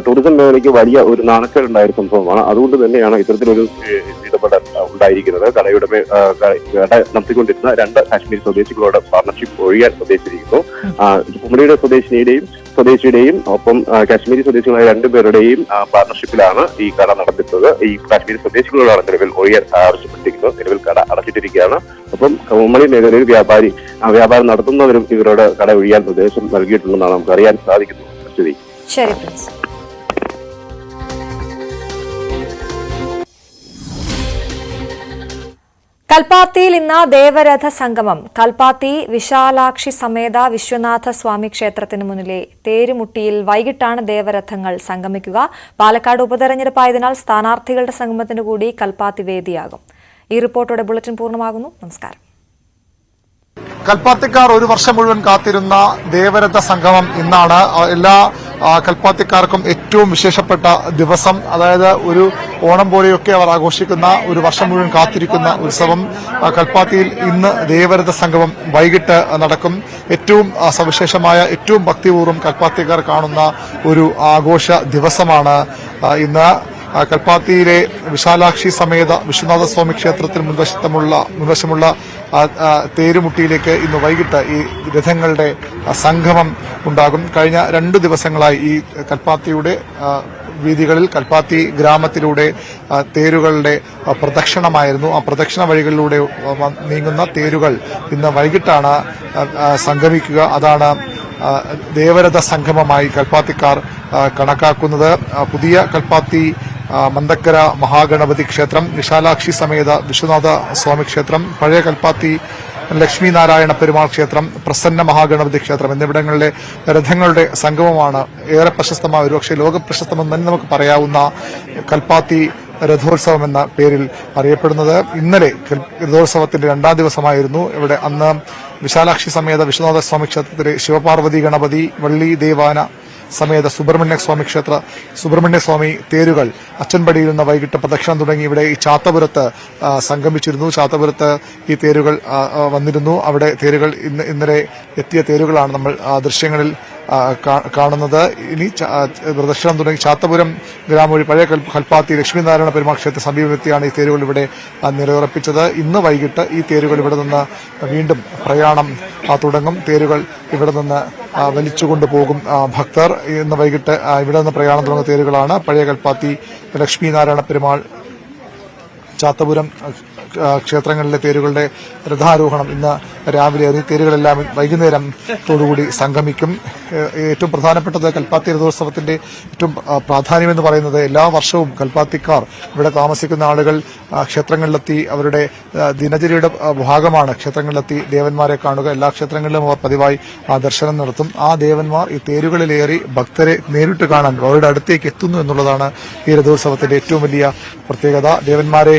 ടൂറിസം മേഖലയ്ക്ക് വലിയ ഒരു നാണക്കേടുണ്ടായ സംഭവമാണ്. അതുകൊണ്ട് തന്നെയാണ് ഇത്തരത്തിലൊരു ഇടപെടൽ ഉണ്ടായിരിക്കുന്നത്. കട നടത്തിക്കൊണ്ടിരുന്ന 2 കാശ്മീർ സ്വദേശികളോട് പാർട്ണർഷിപ്പ് ഒഴിയാൻ ഉദ്ദേശിച്ചിരിക്കുന്നു. കുമളിയുടെ സ്വദേശിയുടെയും ഒപ്പം കാശ്മീരി സ്വദേശികളായ 2 പേരുടെയും പാർട്ണർഷിപ്പിലാണ് ഈ കട നടത്തുന്നത്. ഈ കാശ്മീരി സ്വദേശികളോടാണ് നിലവിൽ ഒഴിയാൻ ആവശ്യപ്പെട്ടിരിക്കുന്നത്. നിലവിൽ കട അടച്ചിട്ടിരിക്കുകയാണ്. ഒപ്പം കുമളി മേഖലയിൽ വ്യാപാരം നടത്തുന്നവരും ഇവരോട് കട ഒഴിയാൻ നിർദ്ദേശം നൽകിയിട്ടുണ്ടെന്നാണ് നമുക്ക് അറിയാൻ സാധിക്കുന്നത്. ശരി പ്രിൻസ്. കൽപ്പാത്തിയിൽ ഇന്ന് ദേവരഥ സംഗമം. കൽപ്പാത്തി വിശാലാക്ഷി സമേത വിശ്വനാഥ സ്വാമി ക്ഷേത്രത്തിന് മുന്നിലെ തേരുമുട്ടിയിൽ വൈകിട്ടാണ് ദേവരഥങ്ങൾ സംഗമിക്കുക. പാലക്കാട് ഉപതെരഞ്ഞെടുപ്പായതിനാൽ സ്ഥാനാർത്ഥികളുടെ സംഗമത്തിന് കൂടി കൽപ്പാത്തി വേദിയാകും. ഈ റിപ്പോർട്ടോടെ ബുള്ളറ്റിൻ പൂർണ്ണമാകുന്നു. നമസ്കാരം. കൽപ്പാത്തിക്കാർ ഒരു വർഷം മുഴുവൻ കാത്തിരുന്ന ദേവരഥ സംഗമം ഇന്നാണ്. എല്ലാ കൽപ്പാത്തിക്കാർക്കും ഏറ്റവും വിശേഷപ്പെട്ട ദിവസം, അതായത് ഒരു ഓണം പോലെയൊക്കെ അവർ ആഘോഷിക്കുന്ന, ഒരു വർഷം മുഴുവൻ കാത്തിരിക്കുന്ന ഉത്സവം കൽപ്പാത്തിയിൽ ഇന്ന് ദേവരഥ സംഗമം വൈകിട്ട് നടക്കും. ഏറ്റവും സവിശേഷമായ, ഏറ്റവും ഭക്തിപൂർവ്വം കൽപ്പാത്തിക്കാർ കാണുന്ന ഒരു ആഘോഷ ദിവസമാണ് ഇന്ന്. കൽപ്പാത്തിയിലെ വിശാലാക്ഷി സമേത വിശ്വനാഥ സ്വാമി ക്ഷേത്രത്തിന് മുൻവശമുള്ള തേരുമുട്ടിയിലേക്ക് ഇന്ന് വൈകിട്ട് ഈ രഥങ്ങളുടെ സംഗമം ഉണ്ടാകും. കഴിഞ്ഞ 2 ദിവസങ്ങളായി ഈ കൽപ്പാത്തിയുടെ വീതികളിൽ, കൽപ്പാത്തി ഗ്രാമത്തിലൂടെ തേരുകളുടെ പ്രദക്ഷിണമായിരുന്നു. ആ പ്രദക്ഷിണ വഴികളിലൂടെ നീങ്ങുന്ന തേരുകൾ ഇന്ന് വൈകിട്ടാണ് സംഗമിക്കുക. അതാണ് ദേവരഥ സംഗമമായി കൽപ്പാത്തിക്കാർ കണക്കാക്കുന്നത്. പുതിയ കൽപ്പാത്തി മന്തക്കര മഹാഗണപതി ക്ഷേത്രം, വിശാലാക്ഷി സമേത വിശ്വനാഥ സ്വാമി ക്ഷേത്രം, പഴയ കൽപ്പാത്തി ലക്ഷ്മി നാരായണ പെരുമാൾ ക്ഷേത്രം, പ്രസന്ന മഹാഗണപതി ക്ഷേത്രം എന്നിവിടങ്ങളിലെ രഥങ്ങളുടെ സംഗമമാണ് ഏറെ പ്രശസ്തമായ, ഒരുപക്ഷെ ലോക പ്രശസ്തമെന്ന് തന്നെ നമുക്ക് പറയാവുന്ന കൽപ്പാത്തി രഥോത്സവം എന്ന പേരിൽ അറിയപ്പെടുന്നത്. ഇന്നലെ രഥോത്സവത്തിന്റെ 2ാം ദിവസമായിരുന്നു. ഇവിടെ അന്ന് വിശാലാക്ഷി സമേത വിശ്വനാഥ സ്വാമി ക്ഷേത്രത്തിലെ ശിവപാർവതി ഗണപതി, വള്ളി ദേവാന സമേത സുബ്രഹ്മണ്യ സ്വാമി തേരുകൾ അച്ചൻപടിയിൽ നിന്ന് വൈകിട്ട് പ്രദക്ഷിണം തുടങ്ങി ഇവിടെ ഈ ചാത്തപുരത്ത് സംഗമിച്ചിരുന്നു. ചാത്തപുരത്ത് ഈ തേരുകൾ വന്നിരുന്നു. അവിടെ തേരുകൾ ഇന്നലെ എത്തിയ തേരുകളാണ് നമ്മൾ ദൃശ്യങ്ങളിൽ കാണുന്നത്. ഇനി പ്രദക്ഷിണം തുടങ്ങി ചാത്തപുരം ഗ്രാമവഴി പഴയ കൽപ്പാത്തി ലക്ഷ്മിനാരായണ പെരുമാൾ ക്ഷേത്ര സമീപമെത്തിയാണ് ഈ തേരുകൾ ഇവിടെ നിലയുറപ്പിച്ചത്. ഇന്ന് വൈകിട്ട് ഈ തേരുകൾ ഇവിടെ നിന്ന് വീണ്ടും പ്രയാണം തുടങ്ങും. തേരുകൾ ഇവിടെ നിന്ന് വലിച്ചുകൊണ്ടുപോകും ഭക്തർ. ഇന്ന് വൈകിട്ട് ഇവിടെ നിന്ന് പ്രയാണം തുടങ്ങുന്ന തേരുകളാണ് പഴയ കൽപ്പാത്തി ലക്ഷ്മിനാരായണ പെരുമാൾ, ചാത്തപുരം ക്ഷേത്രങ്ങളിലെ തേരുകളുടെ രഥാരോഹണം ഇന്ന് രാവിലെ. ഈ തേരുകളെല്ലാം വൈകുന്നേരം തോടുകൂടി സംഗമിക്കും. ഏറ്റവും പ്രധാനപ്പെട്ടത് കൽപ്പാത്തി രഥോത്സവത്തിന്റെ ഏറ്റവും പ്രാധാന്യമെന്ന് പറയുന്നത് എല്ലാ വർഷവും കൽപ്പാത്തിക്കാർ, ഇവിടെ താമസിക്കുന്ന ആളുകൾ ക്ഷേത്രങ്ങളിലെത്തി അവരുടെ ദിനചര്യയുടെ ഭാഗമാണ് ക്ഷേത്രങ്ങളിലെത്തി ദേവന്മാരെ കാണുക. എല്ലാ ക്ഷേത്രങ്ങളിലും അവർ പതിവായി ദർശനം നടത്തും. ആ ദേവന്മാർ ഈ തേരുകളിലേറി ഭക്തരെ നേരിട്ട് കാണാൻ അവരുടെ അടുത്തേക്ക് എത്തുന്നു എന്നുള്ളതാണ് ഈ രഥോത്സവത്തിന്റെ ഏറ്റവും വലിയ പ്രത്യേകത. ദേവന്മാരെ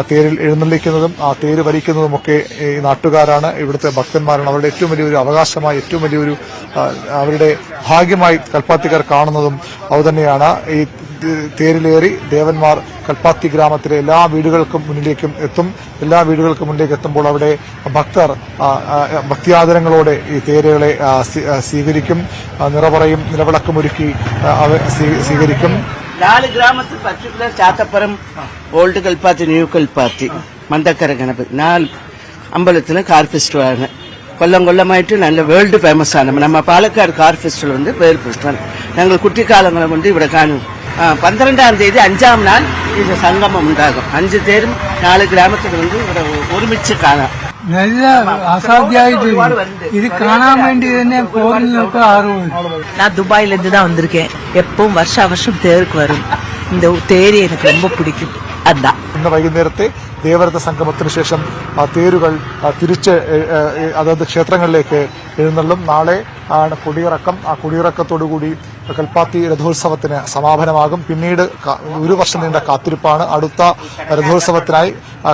തേരിൽ എഴുന്നള്ളിക്കുന്നതും ആ തേര് ഭരിക്കുന്നതുമൊക്കെ ഈ നാട്ടുകാരാണ്, ഇവിടുത്തെ ഭക്തന്മാരാണ്. അവരുടെ ഏറ്റവും വലിയൊരു അവകാശമായി, ഏറ്റവും വലിയൊരു അവരുടെ ഭാഗ്യമായി കൽപ്പാത്തിക്കാർ കാണുന്നതും അതുതന്നെയാണ്. ഈ തേരിലേറി ദേവന്മാർ കൽപ്പാത്തി ഗ്രാമത്തിലെ എല്ലാ വീടുകൾക്കും മുന്നിലേക്കും എത്തും. എല്ലാ വീടുകൾക്കും മുന്നിലേക്ക് എത്തുമ്പോൾ അവിടെ ഭക്തർ ഭക്തിയാദരങ്ങളോടെ ഈ തേരുകളെ സ്വീകരിക്കും. നിറപറയും നിലവിളക്കുമൊരുക്കി സ്വീകരിക്കും. 4 ഗ്രാമത്തിൽ particular Chathapuram, old Kalpathi, new Kalpathi, Manthakkara Ganapathi 4 അമ്പലത്തിലെ കാർ ഫെസ്റ്റിവലാണ്. കൊല്ലമായിട്ട് നല്ല വേൾഡ് ഫേമസ് ആണ്. നമ്മ പാലക്കാട് കാർ ഫെസ്റ്റിവൽ வந்து പേര് ഫെസ്റ്റിവൽ. ഞങ്ങൾ കുട്ടിക്കാലങ്ങളെ കൊണ്ട് ഇവിടെ കാണും. 12ാം തീയതി 5ാം നാൾ ഇത് സംഗമം ഉണ്ടാകും. 5 തേരും 4 ഗ്രാമത്തിൽ வந்து ഇവിടെ ഒരുമിച്ച് കാണാം. നല്ല அசாத்தியாயிட்டு இது காணாம வேண்டி തന്നെ போறதுக்கு ஆர்வம். நான் துபாயில இருந்து தான் வந்திருக்கேன். எப்பவும் வருஷம் தேருக்கு வரும். இந்த தேரி எனக்கு ரொம்ப பிடிக்கும். அதான் ഇന്ന് വൈകുന്നേരത്തെ ദേവരഥ സംഗമത്തിന് ശേഷം തേരുകൾ തിരിച്ച് അതായത് ക്ഷേത്രങ്ങളിലേക്ക് എഴുന്നള്ളും. നാളെ ആണ് കൊടിയിറക്കം. ആ കൊടിയിറക്കത്തോടുകൂടി കൽപ്പാത്തി രഥോത്സവത്തിന് സമാപനമാകും. പിന്നീട് 1 വർഷം നീണ്ട കാത്തിരിപ്പാണ്. അടുത്ത രഥോത്സവത്തിനായി,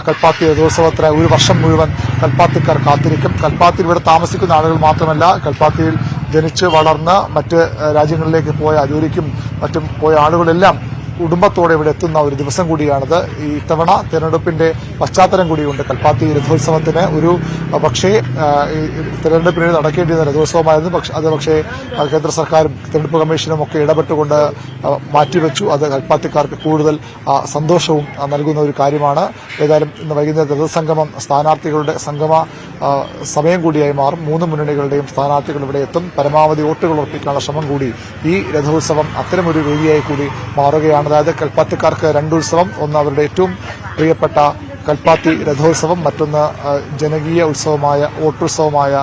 കൽപ്പാത്തി രഥോത്സവത്തിനായി 1 വർഷം മുഴുവൻ കൽപ്പാത്തിക്കാർ കാത്തിരിക്കും. കൽപ്പാത്തിയിൽ ഇവിടെ താമസിക്കുന്ന ആളുകൾ മാത്രമല്ല, കൽപ്പാത്തിയിൽ ജനിച്ച് വളർന്ന് മറ്റ് രാജ്യങ്ങളിലേക്ക് പോയ, ജോലിക്കും മറ്റും പോയ ആളുകളെല്ലാം കുടുംബത്തോടെ ഇവിടെ എത്തുന്ന ഒരു ദിവസം കൂടിയാണിത്. ഇത്തവണ തെരഞ്ഞെടുപ്പിന്റെ പശ്ചാത്തലം കൂടിയുണ്ട് കൽപ്പാത്തി രഥോത്സവത്തിന്. ഒരു പക്ഷേ തെരഞ്ഞെടുപ്പിന് നടക്കേണ്ടിയിരുന്ന രഥോത്സവമായിരുന്നു. അത് പക്ഷേ കേന്ദ്ര സർക്കാരും തെരഞ്ഞെടുപ്പ് കമ്മീഷനും ഒക്കെ ഇടപെട്ടുകൊണ്ട് മാറ്റിവെച്ചു. അത് കൽപ്പാത്തിക്കാർക്ക് കൂടുതൽ സന്തോഷവും നൽകുന്ന ഒരു കാര്യമാണ്. ഏതായാലും ഇന്ന് വൈകുന്നേരം രഥസംഗമം സ്ഥാനാർത്ഥികളുടെ സംഗമ സമയം കൂടിയായി മാറും. 3 മുന്നണികളുടെയും സ്ഥാനാർത്ഥികൾ ഇവിടെ എത്തും. പരമാവധി വോട്ടുകൾ ഉറപ്പിക്കാനുള്ള ശ്രമം കൂടി ഈ രഥോത്സവം അത്തരമൊരു വേദിയായി കൂടി മാറുകയാണ്. അതായത് കൽപ്പാത്തിക്കാർക്ക് 2 ഉത്സവം, ഒന്ന് അവരുടെ ഏറ്റവും പ്രിയപ്പെട്ട കൽപ്പാത്തി രഥോത്സവം, മറ്റൊന്ന് ജനകീയ ഉത്സവമായ വോട്ടുത്സവമായ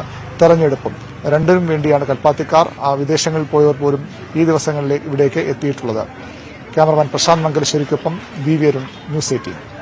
തെരഞ്ഞെടുപ്പും. രണ്ടിനും വേണ്ടിയാണ് കൽപ്പാത്തിക്കാർ വിദേശങ്ങളിൽ പോയവർ പോലും ഈ ദിവസങ്ങളിൽ ഇവിടേക്ക് എത്തിയിട്ടുള്ളത്. ക്യാമറമാൻ പ്രശാന്ത് മംഗലശ്ശേരിക്കൊപ്പം വി. വി. അരുൺ, ന്യൂസ് 18.